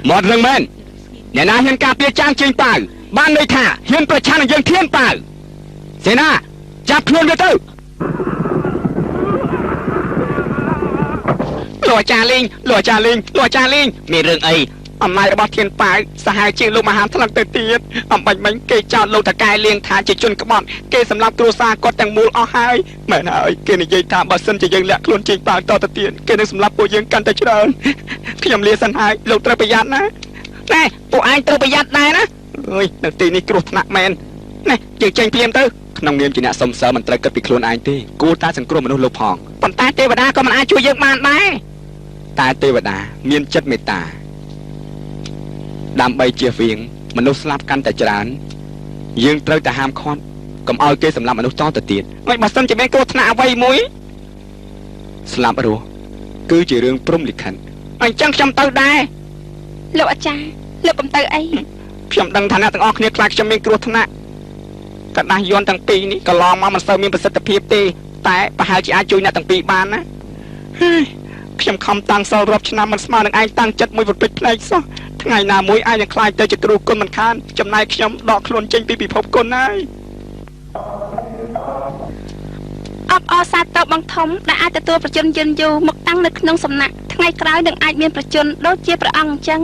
một rừng men nghe na hiên ca bia chàng trình pa ban đây thả hiênประชันยังเทียนเปล่าเสนาจับเพื่อนไปตื้อหล่อจาลิงมีเรื่องไอ้อำนาจរបស់เทียนป่าสหายជាងលោកមហាថ្លឹងទៅទៀតអំបញ្ញមិញគេចោទលោកតកែលៀងថាជាជនក្បត់គេសម្លាប់គ្រួសារគាត់ទាំងមូលអស់ហើយមែនហើយគេនិយាយថាបើសិនជាយើងលាក់ខ្លួនចេញป่าតទៅទៀតគេនឹងសម្លាប់ពួកយើងកាន់តែច្រើនខ្ញុំលាសិនហើយលោកត្រូវប្រយ័ត្នណាណែពួកឯងត្រូវប្រយ័ត្នដែរណាអើយនៅទីនេះគ្រោះថ្នាក់មែនណែយើងចេញភ្លាមទៅក្នុងនាមជាអ្នកសុំសើមិនត្រូវគិតពីខ្លួនឯងទេគួរតែសង្គ្រោះមនុស្សលោកផងប៉ុន្តែទេវតាក៏មិនអាចជួយយើងបានដែរតែទេវតាមានចិត្តមេត្តាដើម្បីជៀសវាងមនុស្សស្លាប់កាន់តែច្រើនយើងត្រូវតែហាមឃាត់កុំឲ្យគេសម្លាប់មនុស្សតទៅទៀតមិនបើសិនជាមានគ្រោះថ្នាក់អ្វីមួយស្លាប់រស់គឺជារឿងព្រំលិខិតអញ្ចឹងខ្ញុំទៅដែរលោកអាចារ្យលោកកុំទៅអីខ្ញុំដឹងថាអ្នកទាំងអស់គ្នាខ្លាចខ្ញុំមានគ្រោះថ្នាក់កណ្ដាស់យន្តទាំងពីរនេះកន្លងមកមិនសូវមានប្រសិទ្ធភាពទេតែប្រហែលជាអាចជួយអ្នកទាំងពីរបានណាខ្ញុំខំតាំងសិលរាប់ឆ្នាំមិនស្មើនឹងឯងតាំងចិត្តមួយប្រពេចភ្នែកសោះថ្ងៃណាមួយឯងនឹងខ្លាចទៅជាគ្រូគុណមិនខានចំណែកខ្ញុំដកខ្លួនចេញពីពិភពគុណហើយអបអរសាទរបងធំដែលអាចទទួលប្រជជនយឺនយូរមកតាំងនៅក្នុងសំណាក់ថ្ងៃក្រោយនឹងអាចមានប្រជជនដូចជាព្រះអង្គអញ្ចឹង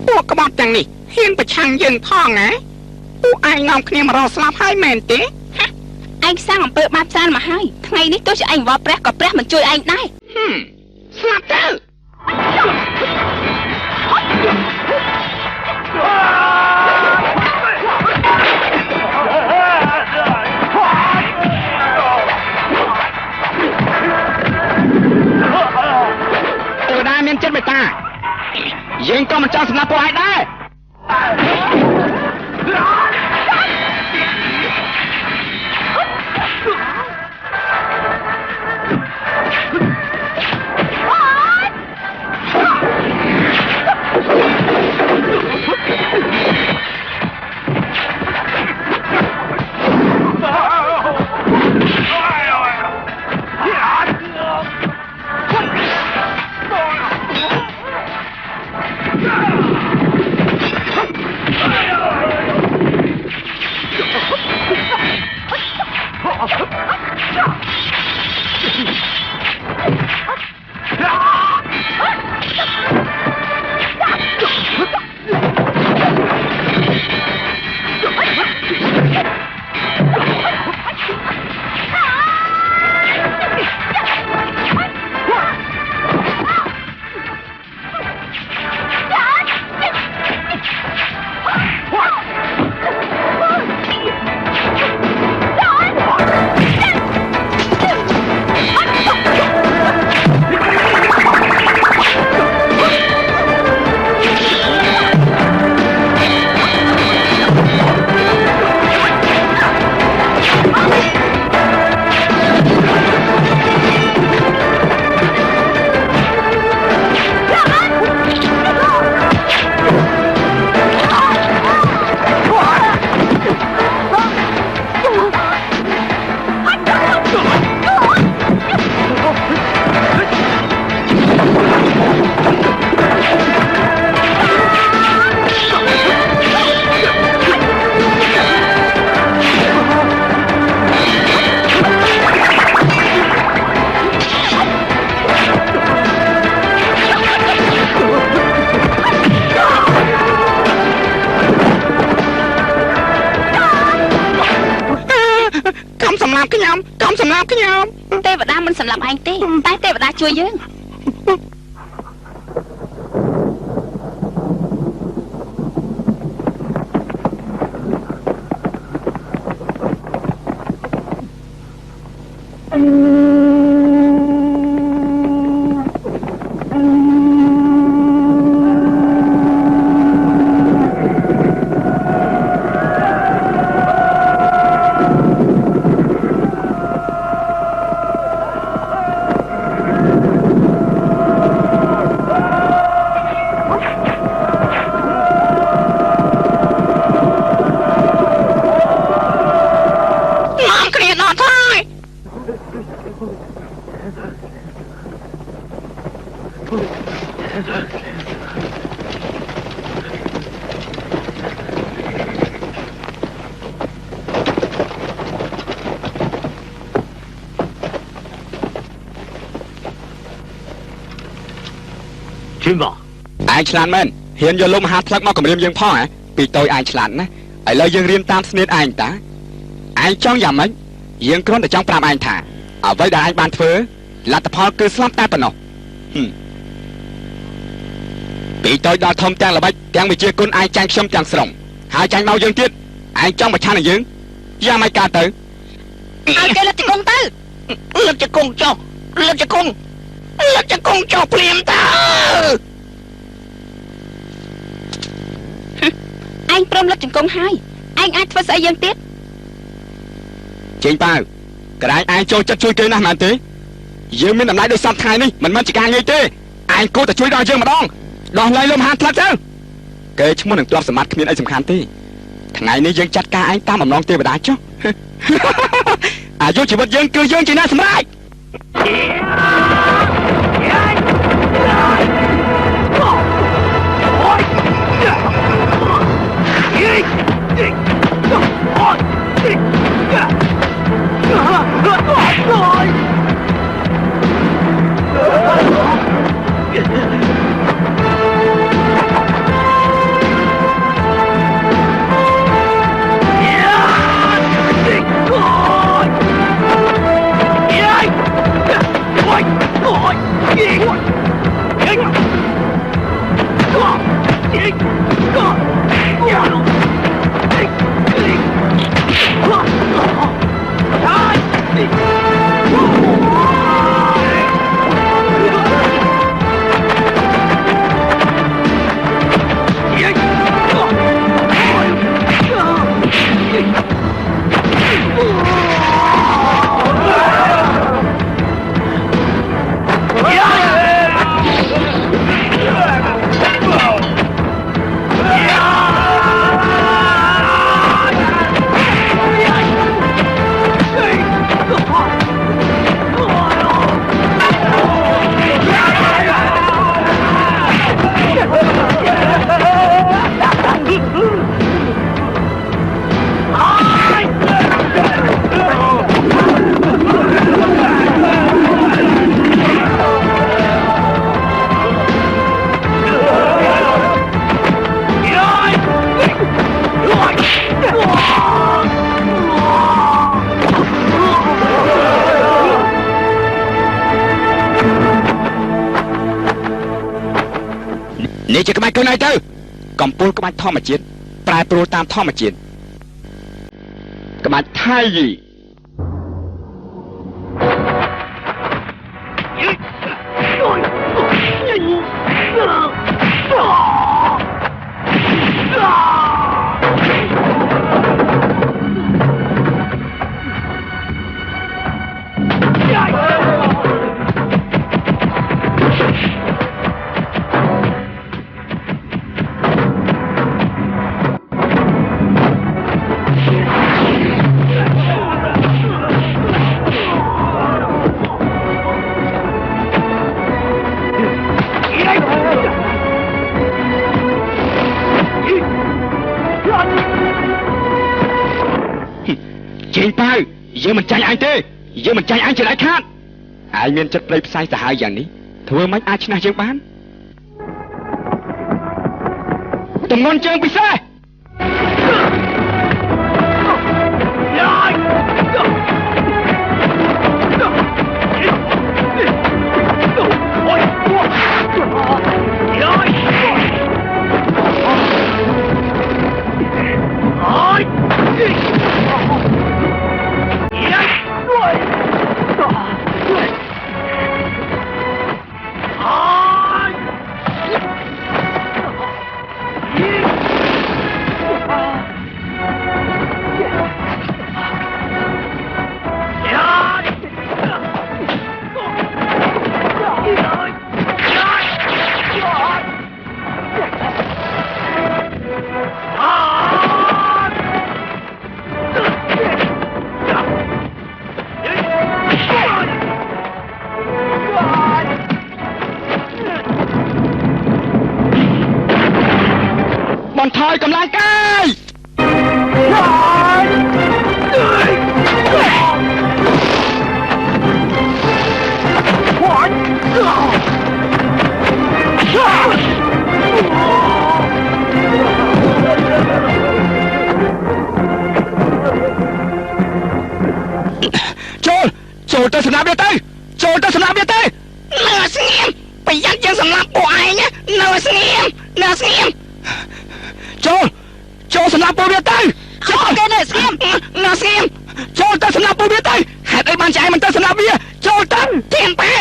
ពួកក្បត់ទាំងនេះហ៊ានប្រឆាំងយើងផងហ៎ពួកឯងនាំគ្នាមករកស្លាប់ហើយមែនទេឯងសាំងអំពើបាបច្រើនមកហើយថ្ងៃនេះទោះជាឯងវល់ព្រះក៏ព្រះមិនជួយឯងដែរស្លាប់ទៅ យើងក៏មិនចង់សម្លាប់ពួកឯងដែរទេវតាមិនសម្លាប់ឯងទេតែទេវតាជួយយើងឯងឆ្លាតមែនហ៊ានយកលំហាថ្លឹកមកគម្រាមយើងផងហ៎ពីតូចឯងឆ្លាតណាឥឡូវយើងរៀនតាមស្នៀតឯងតាឯងចង់យ៉ាងម៉េចយើងគ្រាន់តែចង់ប្រាប់ឯងថាអ្វីដែលឯងបានធ្វើលទ្ធផលគឺស្លាប់តែប៉ុណ្ណោះពីតូចដល់ធំទាំងល្បិចទាំងវិជាគុណឯងចាញ់ខ្ញុំទាំងស្រុងហើយចាញ់មកយើងទៀតឯងចង់ប្រឆាំងនឹងយើងយ៉ាងម៉េចកើតទៅឲ្យគេលឹកជង្គង់ទៅលឹកជង្គង់ចុះលឹកជង្គង់ចុះព្រាមទៅឯងព្រមលឹកជង្គង់ហើយឯងអាចធ្វើស្អីយើងទៀតចេញប៉ាវក្រែងឯងចូលចិត្តជួយគេណាស់មែនទេយើងមានតម្លៃដូចសពថ្ងៃនេះមិនមែនជាការងាយទេឯងគួរតែជួយដល់យើងម្ដងដោះលែងលំហាត់ផ្លាត់ទៅគេឈ្មោះនឹងទ្រព្យសម្បត្តិគ្មានអីសំខាន់ទេថ្ងៃនេះយើងចាត់ការឯងតាមបំណងទេវតាចុះអាយុជីវិតយើងគឺយើងជាអ្នកសម្រេច និយាយជាក្បាច់ខ្លួនឯងទៅកំពូលក្បាច់ធម្មជាតិប្រែប្រួលតាមធម្មជាតិក្បាច់ថៃចេញទៅយើងមិនចាញ់អញទេយើងមិនចាញ់អញជាដាច់ខាតឯងមានចិត្តព្រៃផ្សៃសាហាវយ៉ាងនេះធ្វើមិនអាចឈ្នះយើងបានទម្ងន់ជើងពិសេសបន្ថយកម្លាំងកាយចូលទៅស្នាប់វាទៅចូលទៅស្នាប់វាទៅនៅស្ងៀមប្រយ័ត្នយើងសម្លាប់ពួកឯងនៅស្ងៀមចូលសម្លាប់ពួកវាទៅចូលគេនៅស្ងៀមចូលទៅសម្លាប់ពួកវាទៅហេតុអីបានចែកមិនទៅសម្លាប់វាចូលទៅទៀនប៉ា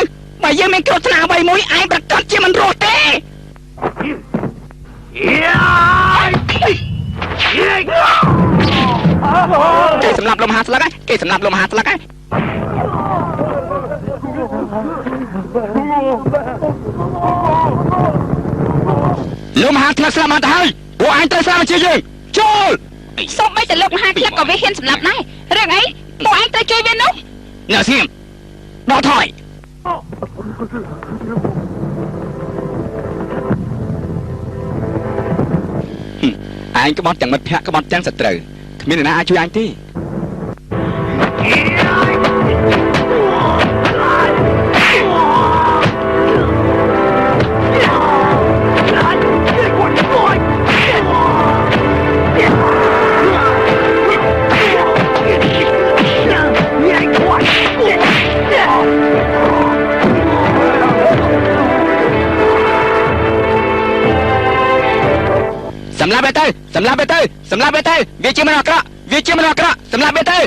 បើយើងមានគ្រោះថ្នាក់អ្វីមួយឯងប្រកាសជាមិនរស់ទេគេសម្លាប់លំហាស្លឹកហើយលំហាធ្លាក់ស្លាប់មកទៅហើយពួកឯងត្រូវស្លាប់ជាយើងចូលសូម្បីតែលោកមហាក្លឹកក៏វាហ៊ានសម្លាប់ដែររឿងអីពួកឯងត្រូវជួយវានោះអ្នកស្ងៀមដកថយឯងក្បត់ទាំងមិត្តភក្តិក្បត់ទាំងសត្រូវគ្មានអ្នកណាអាចជួយអញទេសម្លាប់វាទៅវាជាមនុស្សអាក្រក់សម្លាប់វាទៅ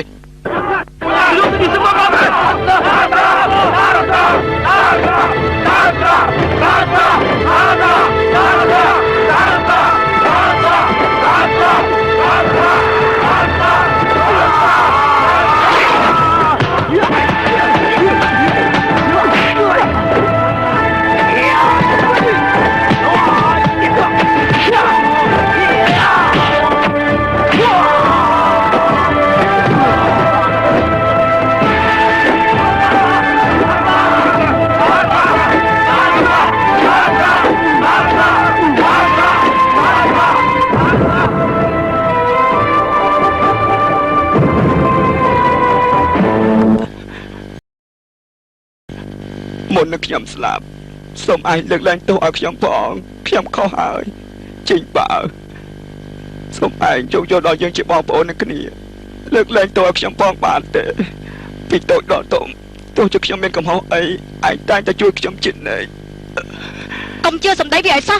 មុននឹងខ្ញុំស្លាប់សូមឯងលើកលែងទោសឲ្យខ្ញុំផងខ្ញុំខុសហើយចេញបើសូមឯងចូលយល់ដល់យើងជាបងប្អូននឹងគ្នាលើកលែងទោសឲ្យខ្ញុំផងបានទេពីតូចដល់ធំទោះជាខ្ញុំមានកំហុសអីឯងតែងតែជួយខ្ញុំចិត្តណែកុំជឿសម្ដីវាឲ្យសោះ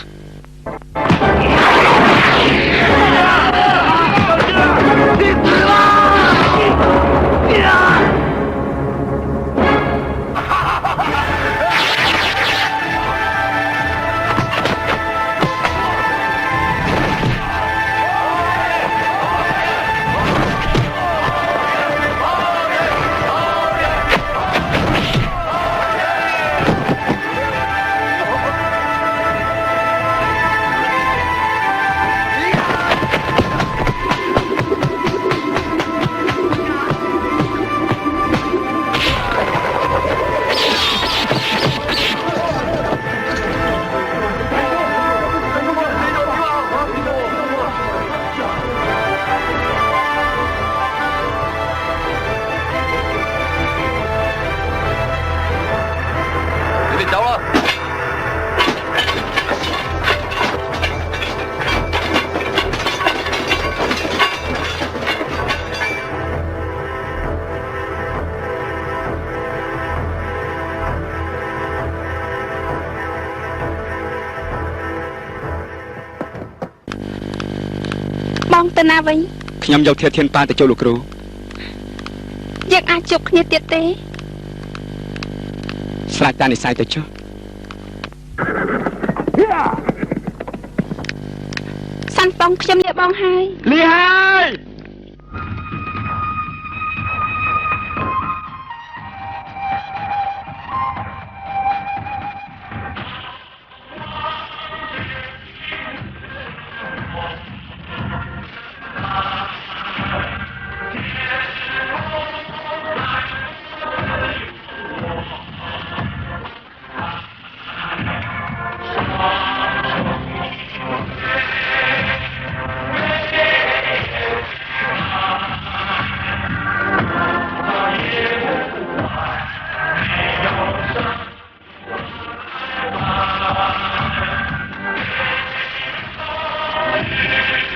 បងទៅណាវិញ ខ្ញុំយកធាតុធានប៉ាទៅចូលលោកគ្រូ យើងអាចជួបគ្នាទៀតទេ ស្រាច់តានិស័យទៅចុះ សាន់ប៉ងខ្ញុំលាបងហើយ លីហើយ Yeah.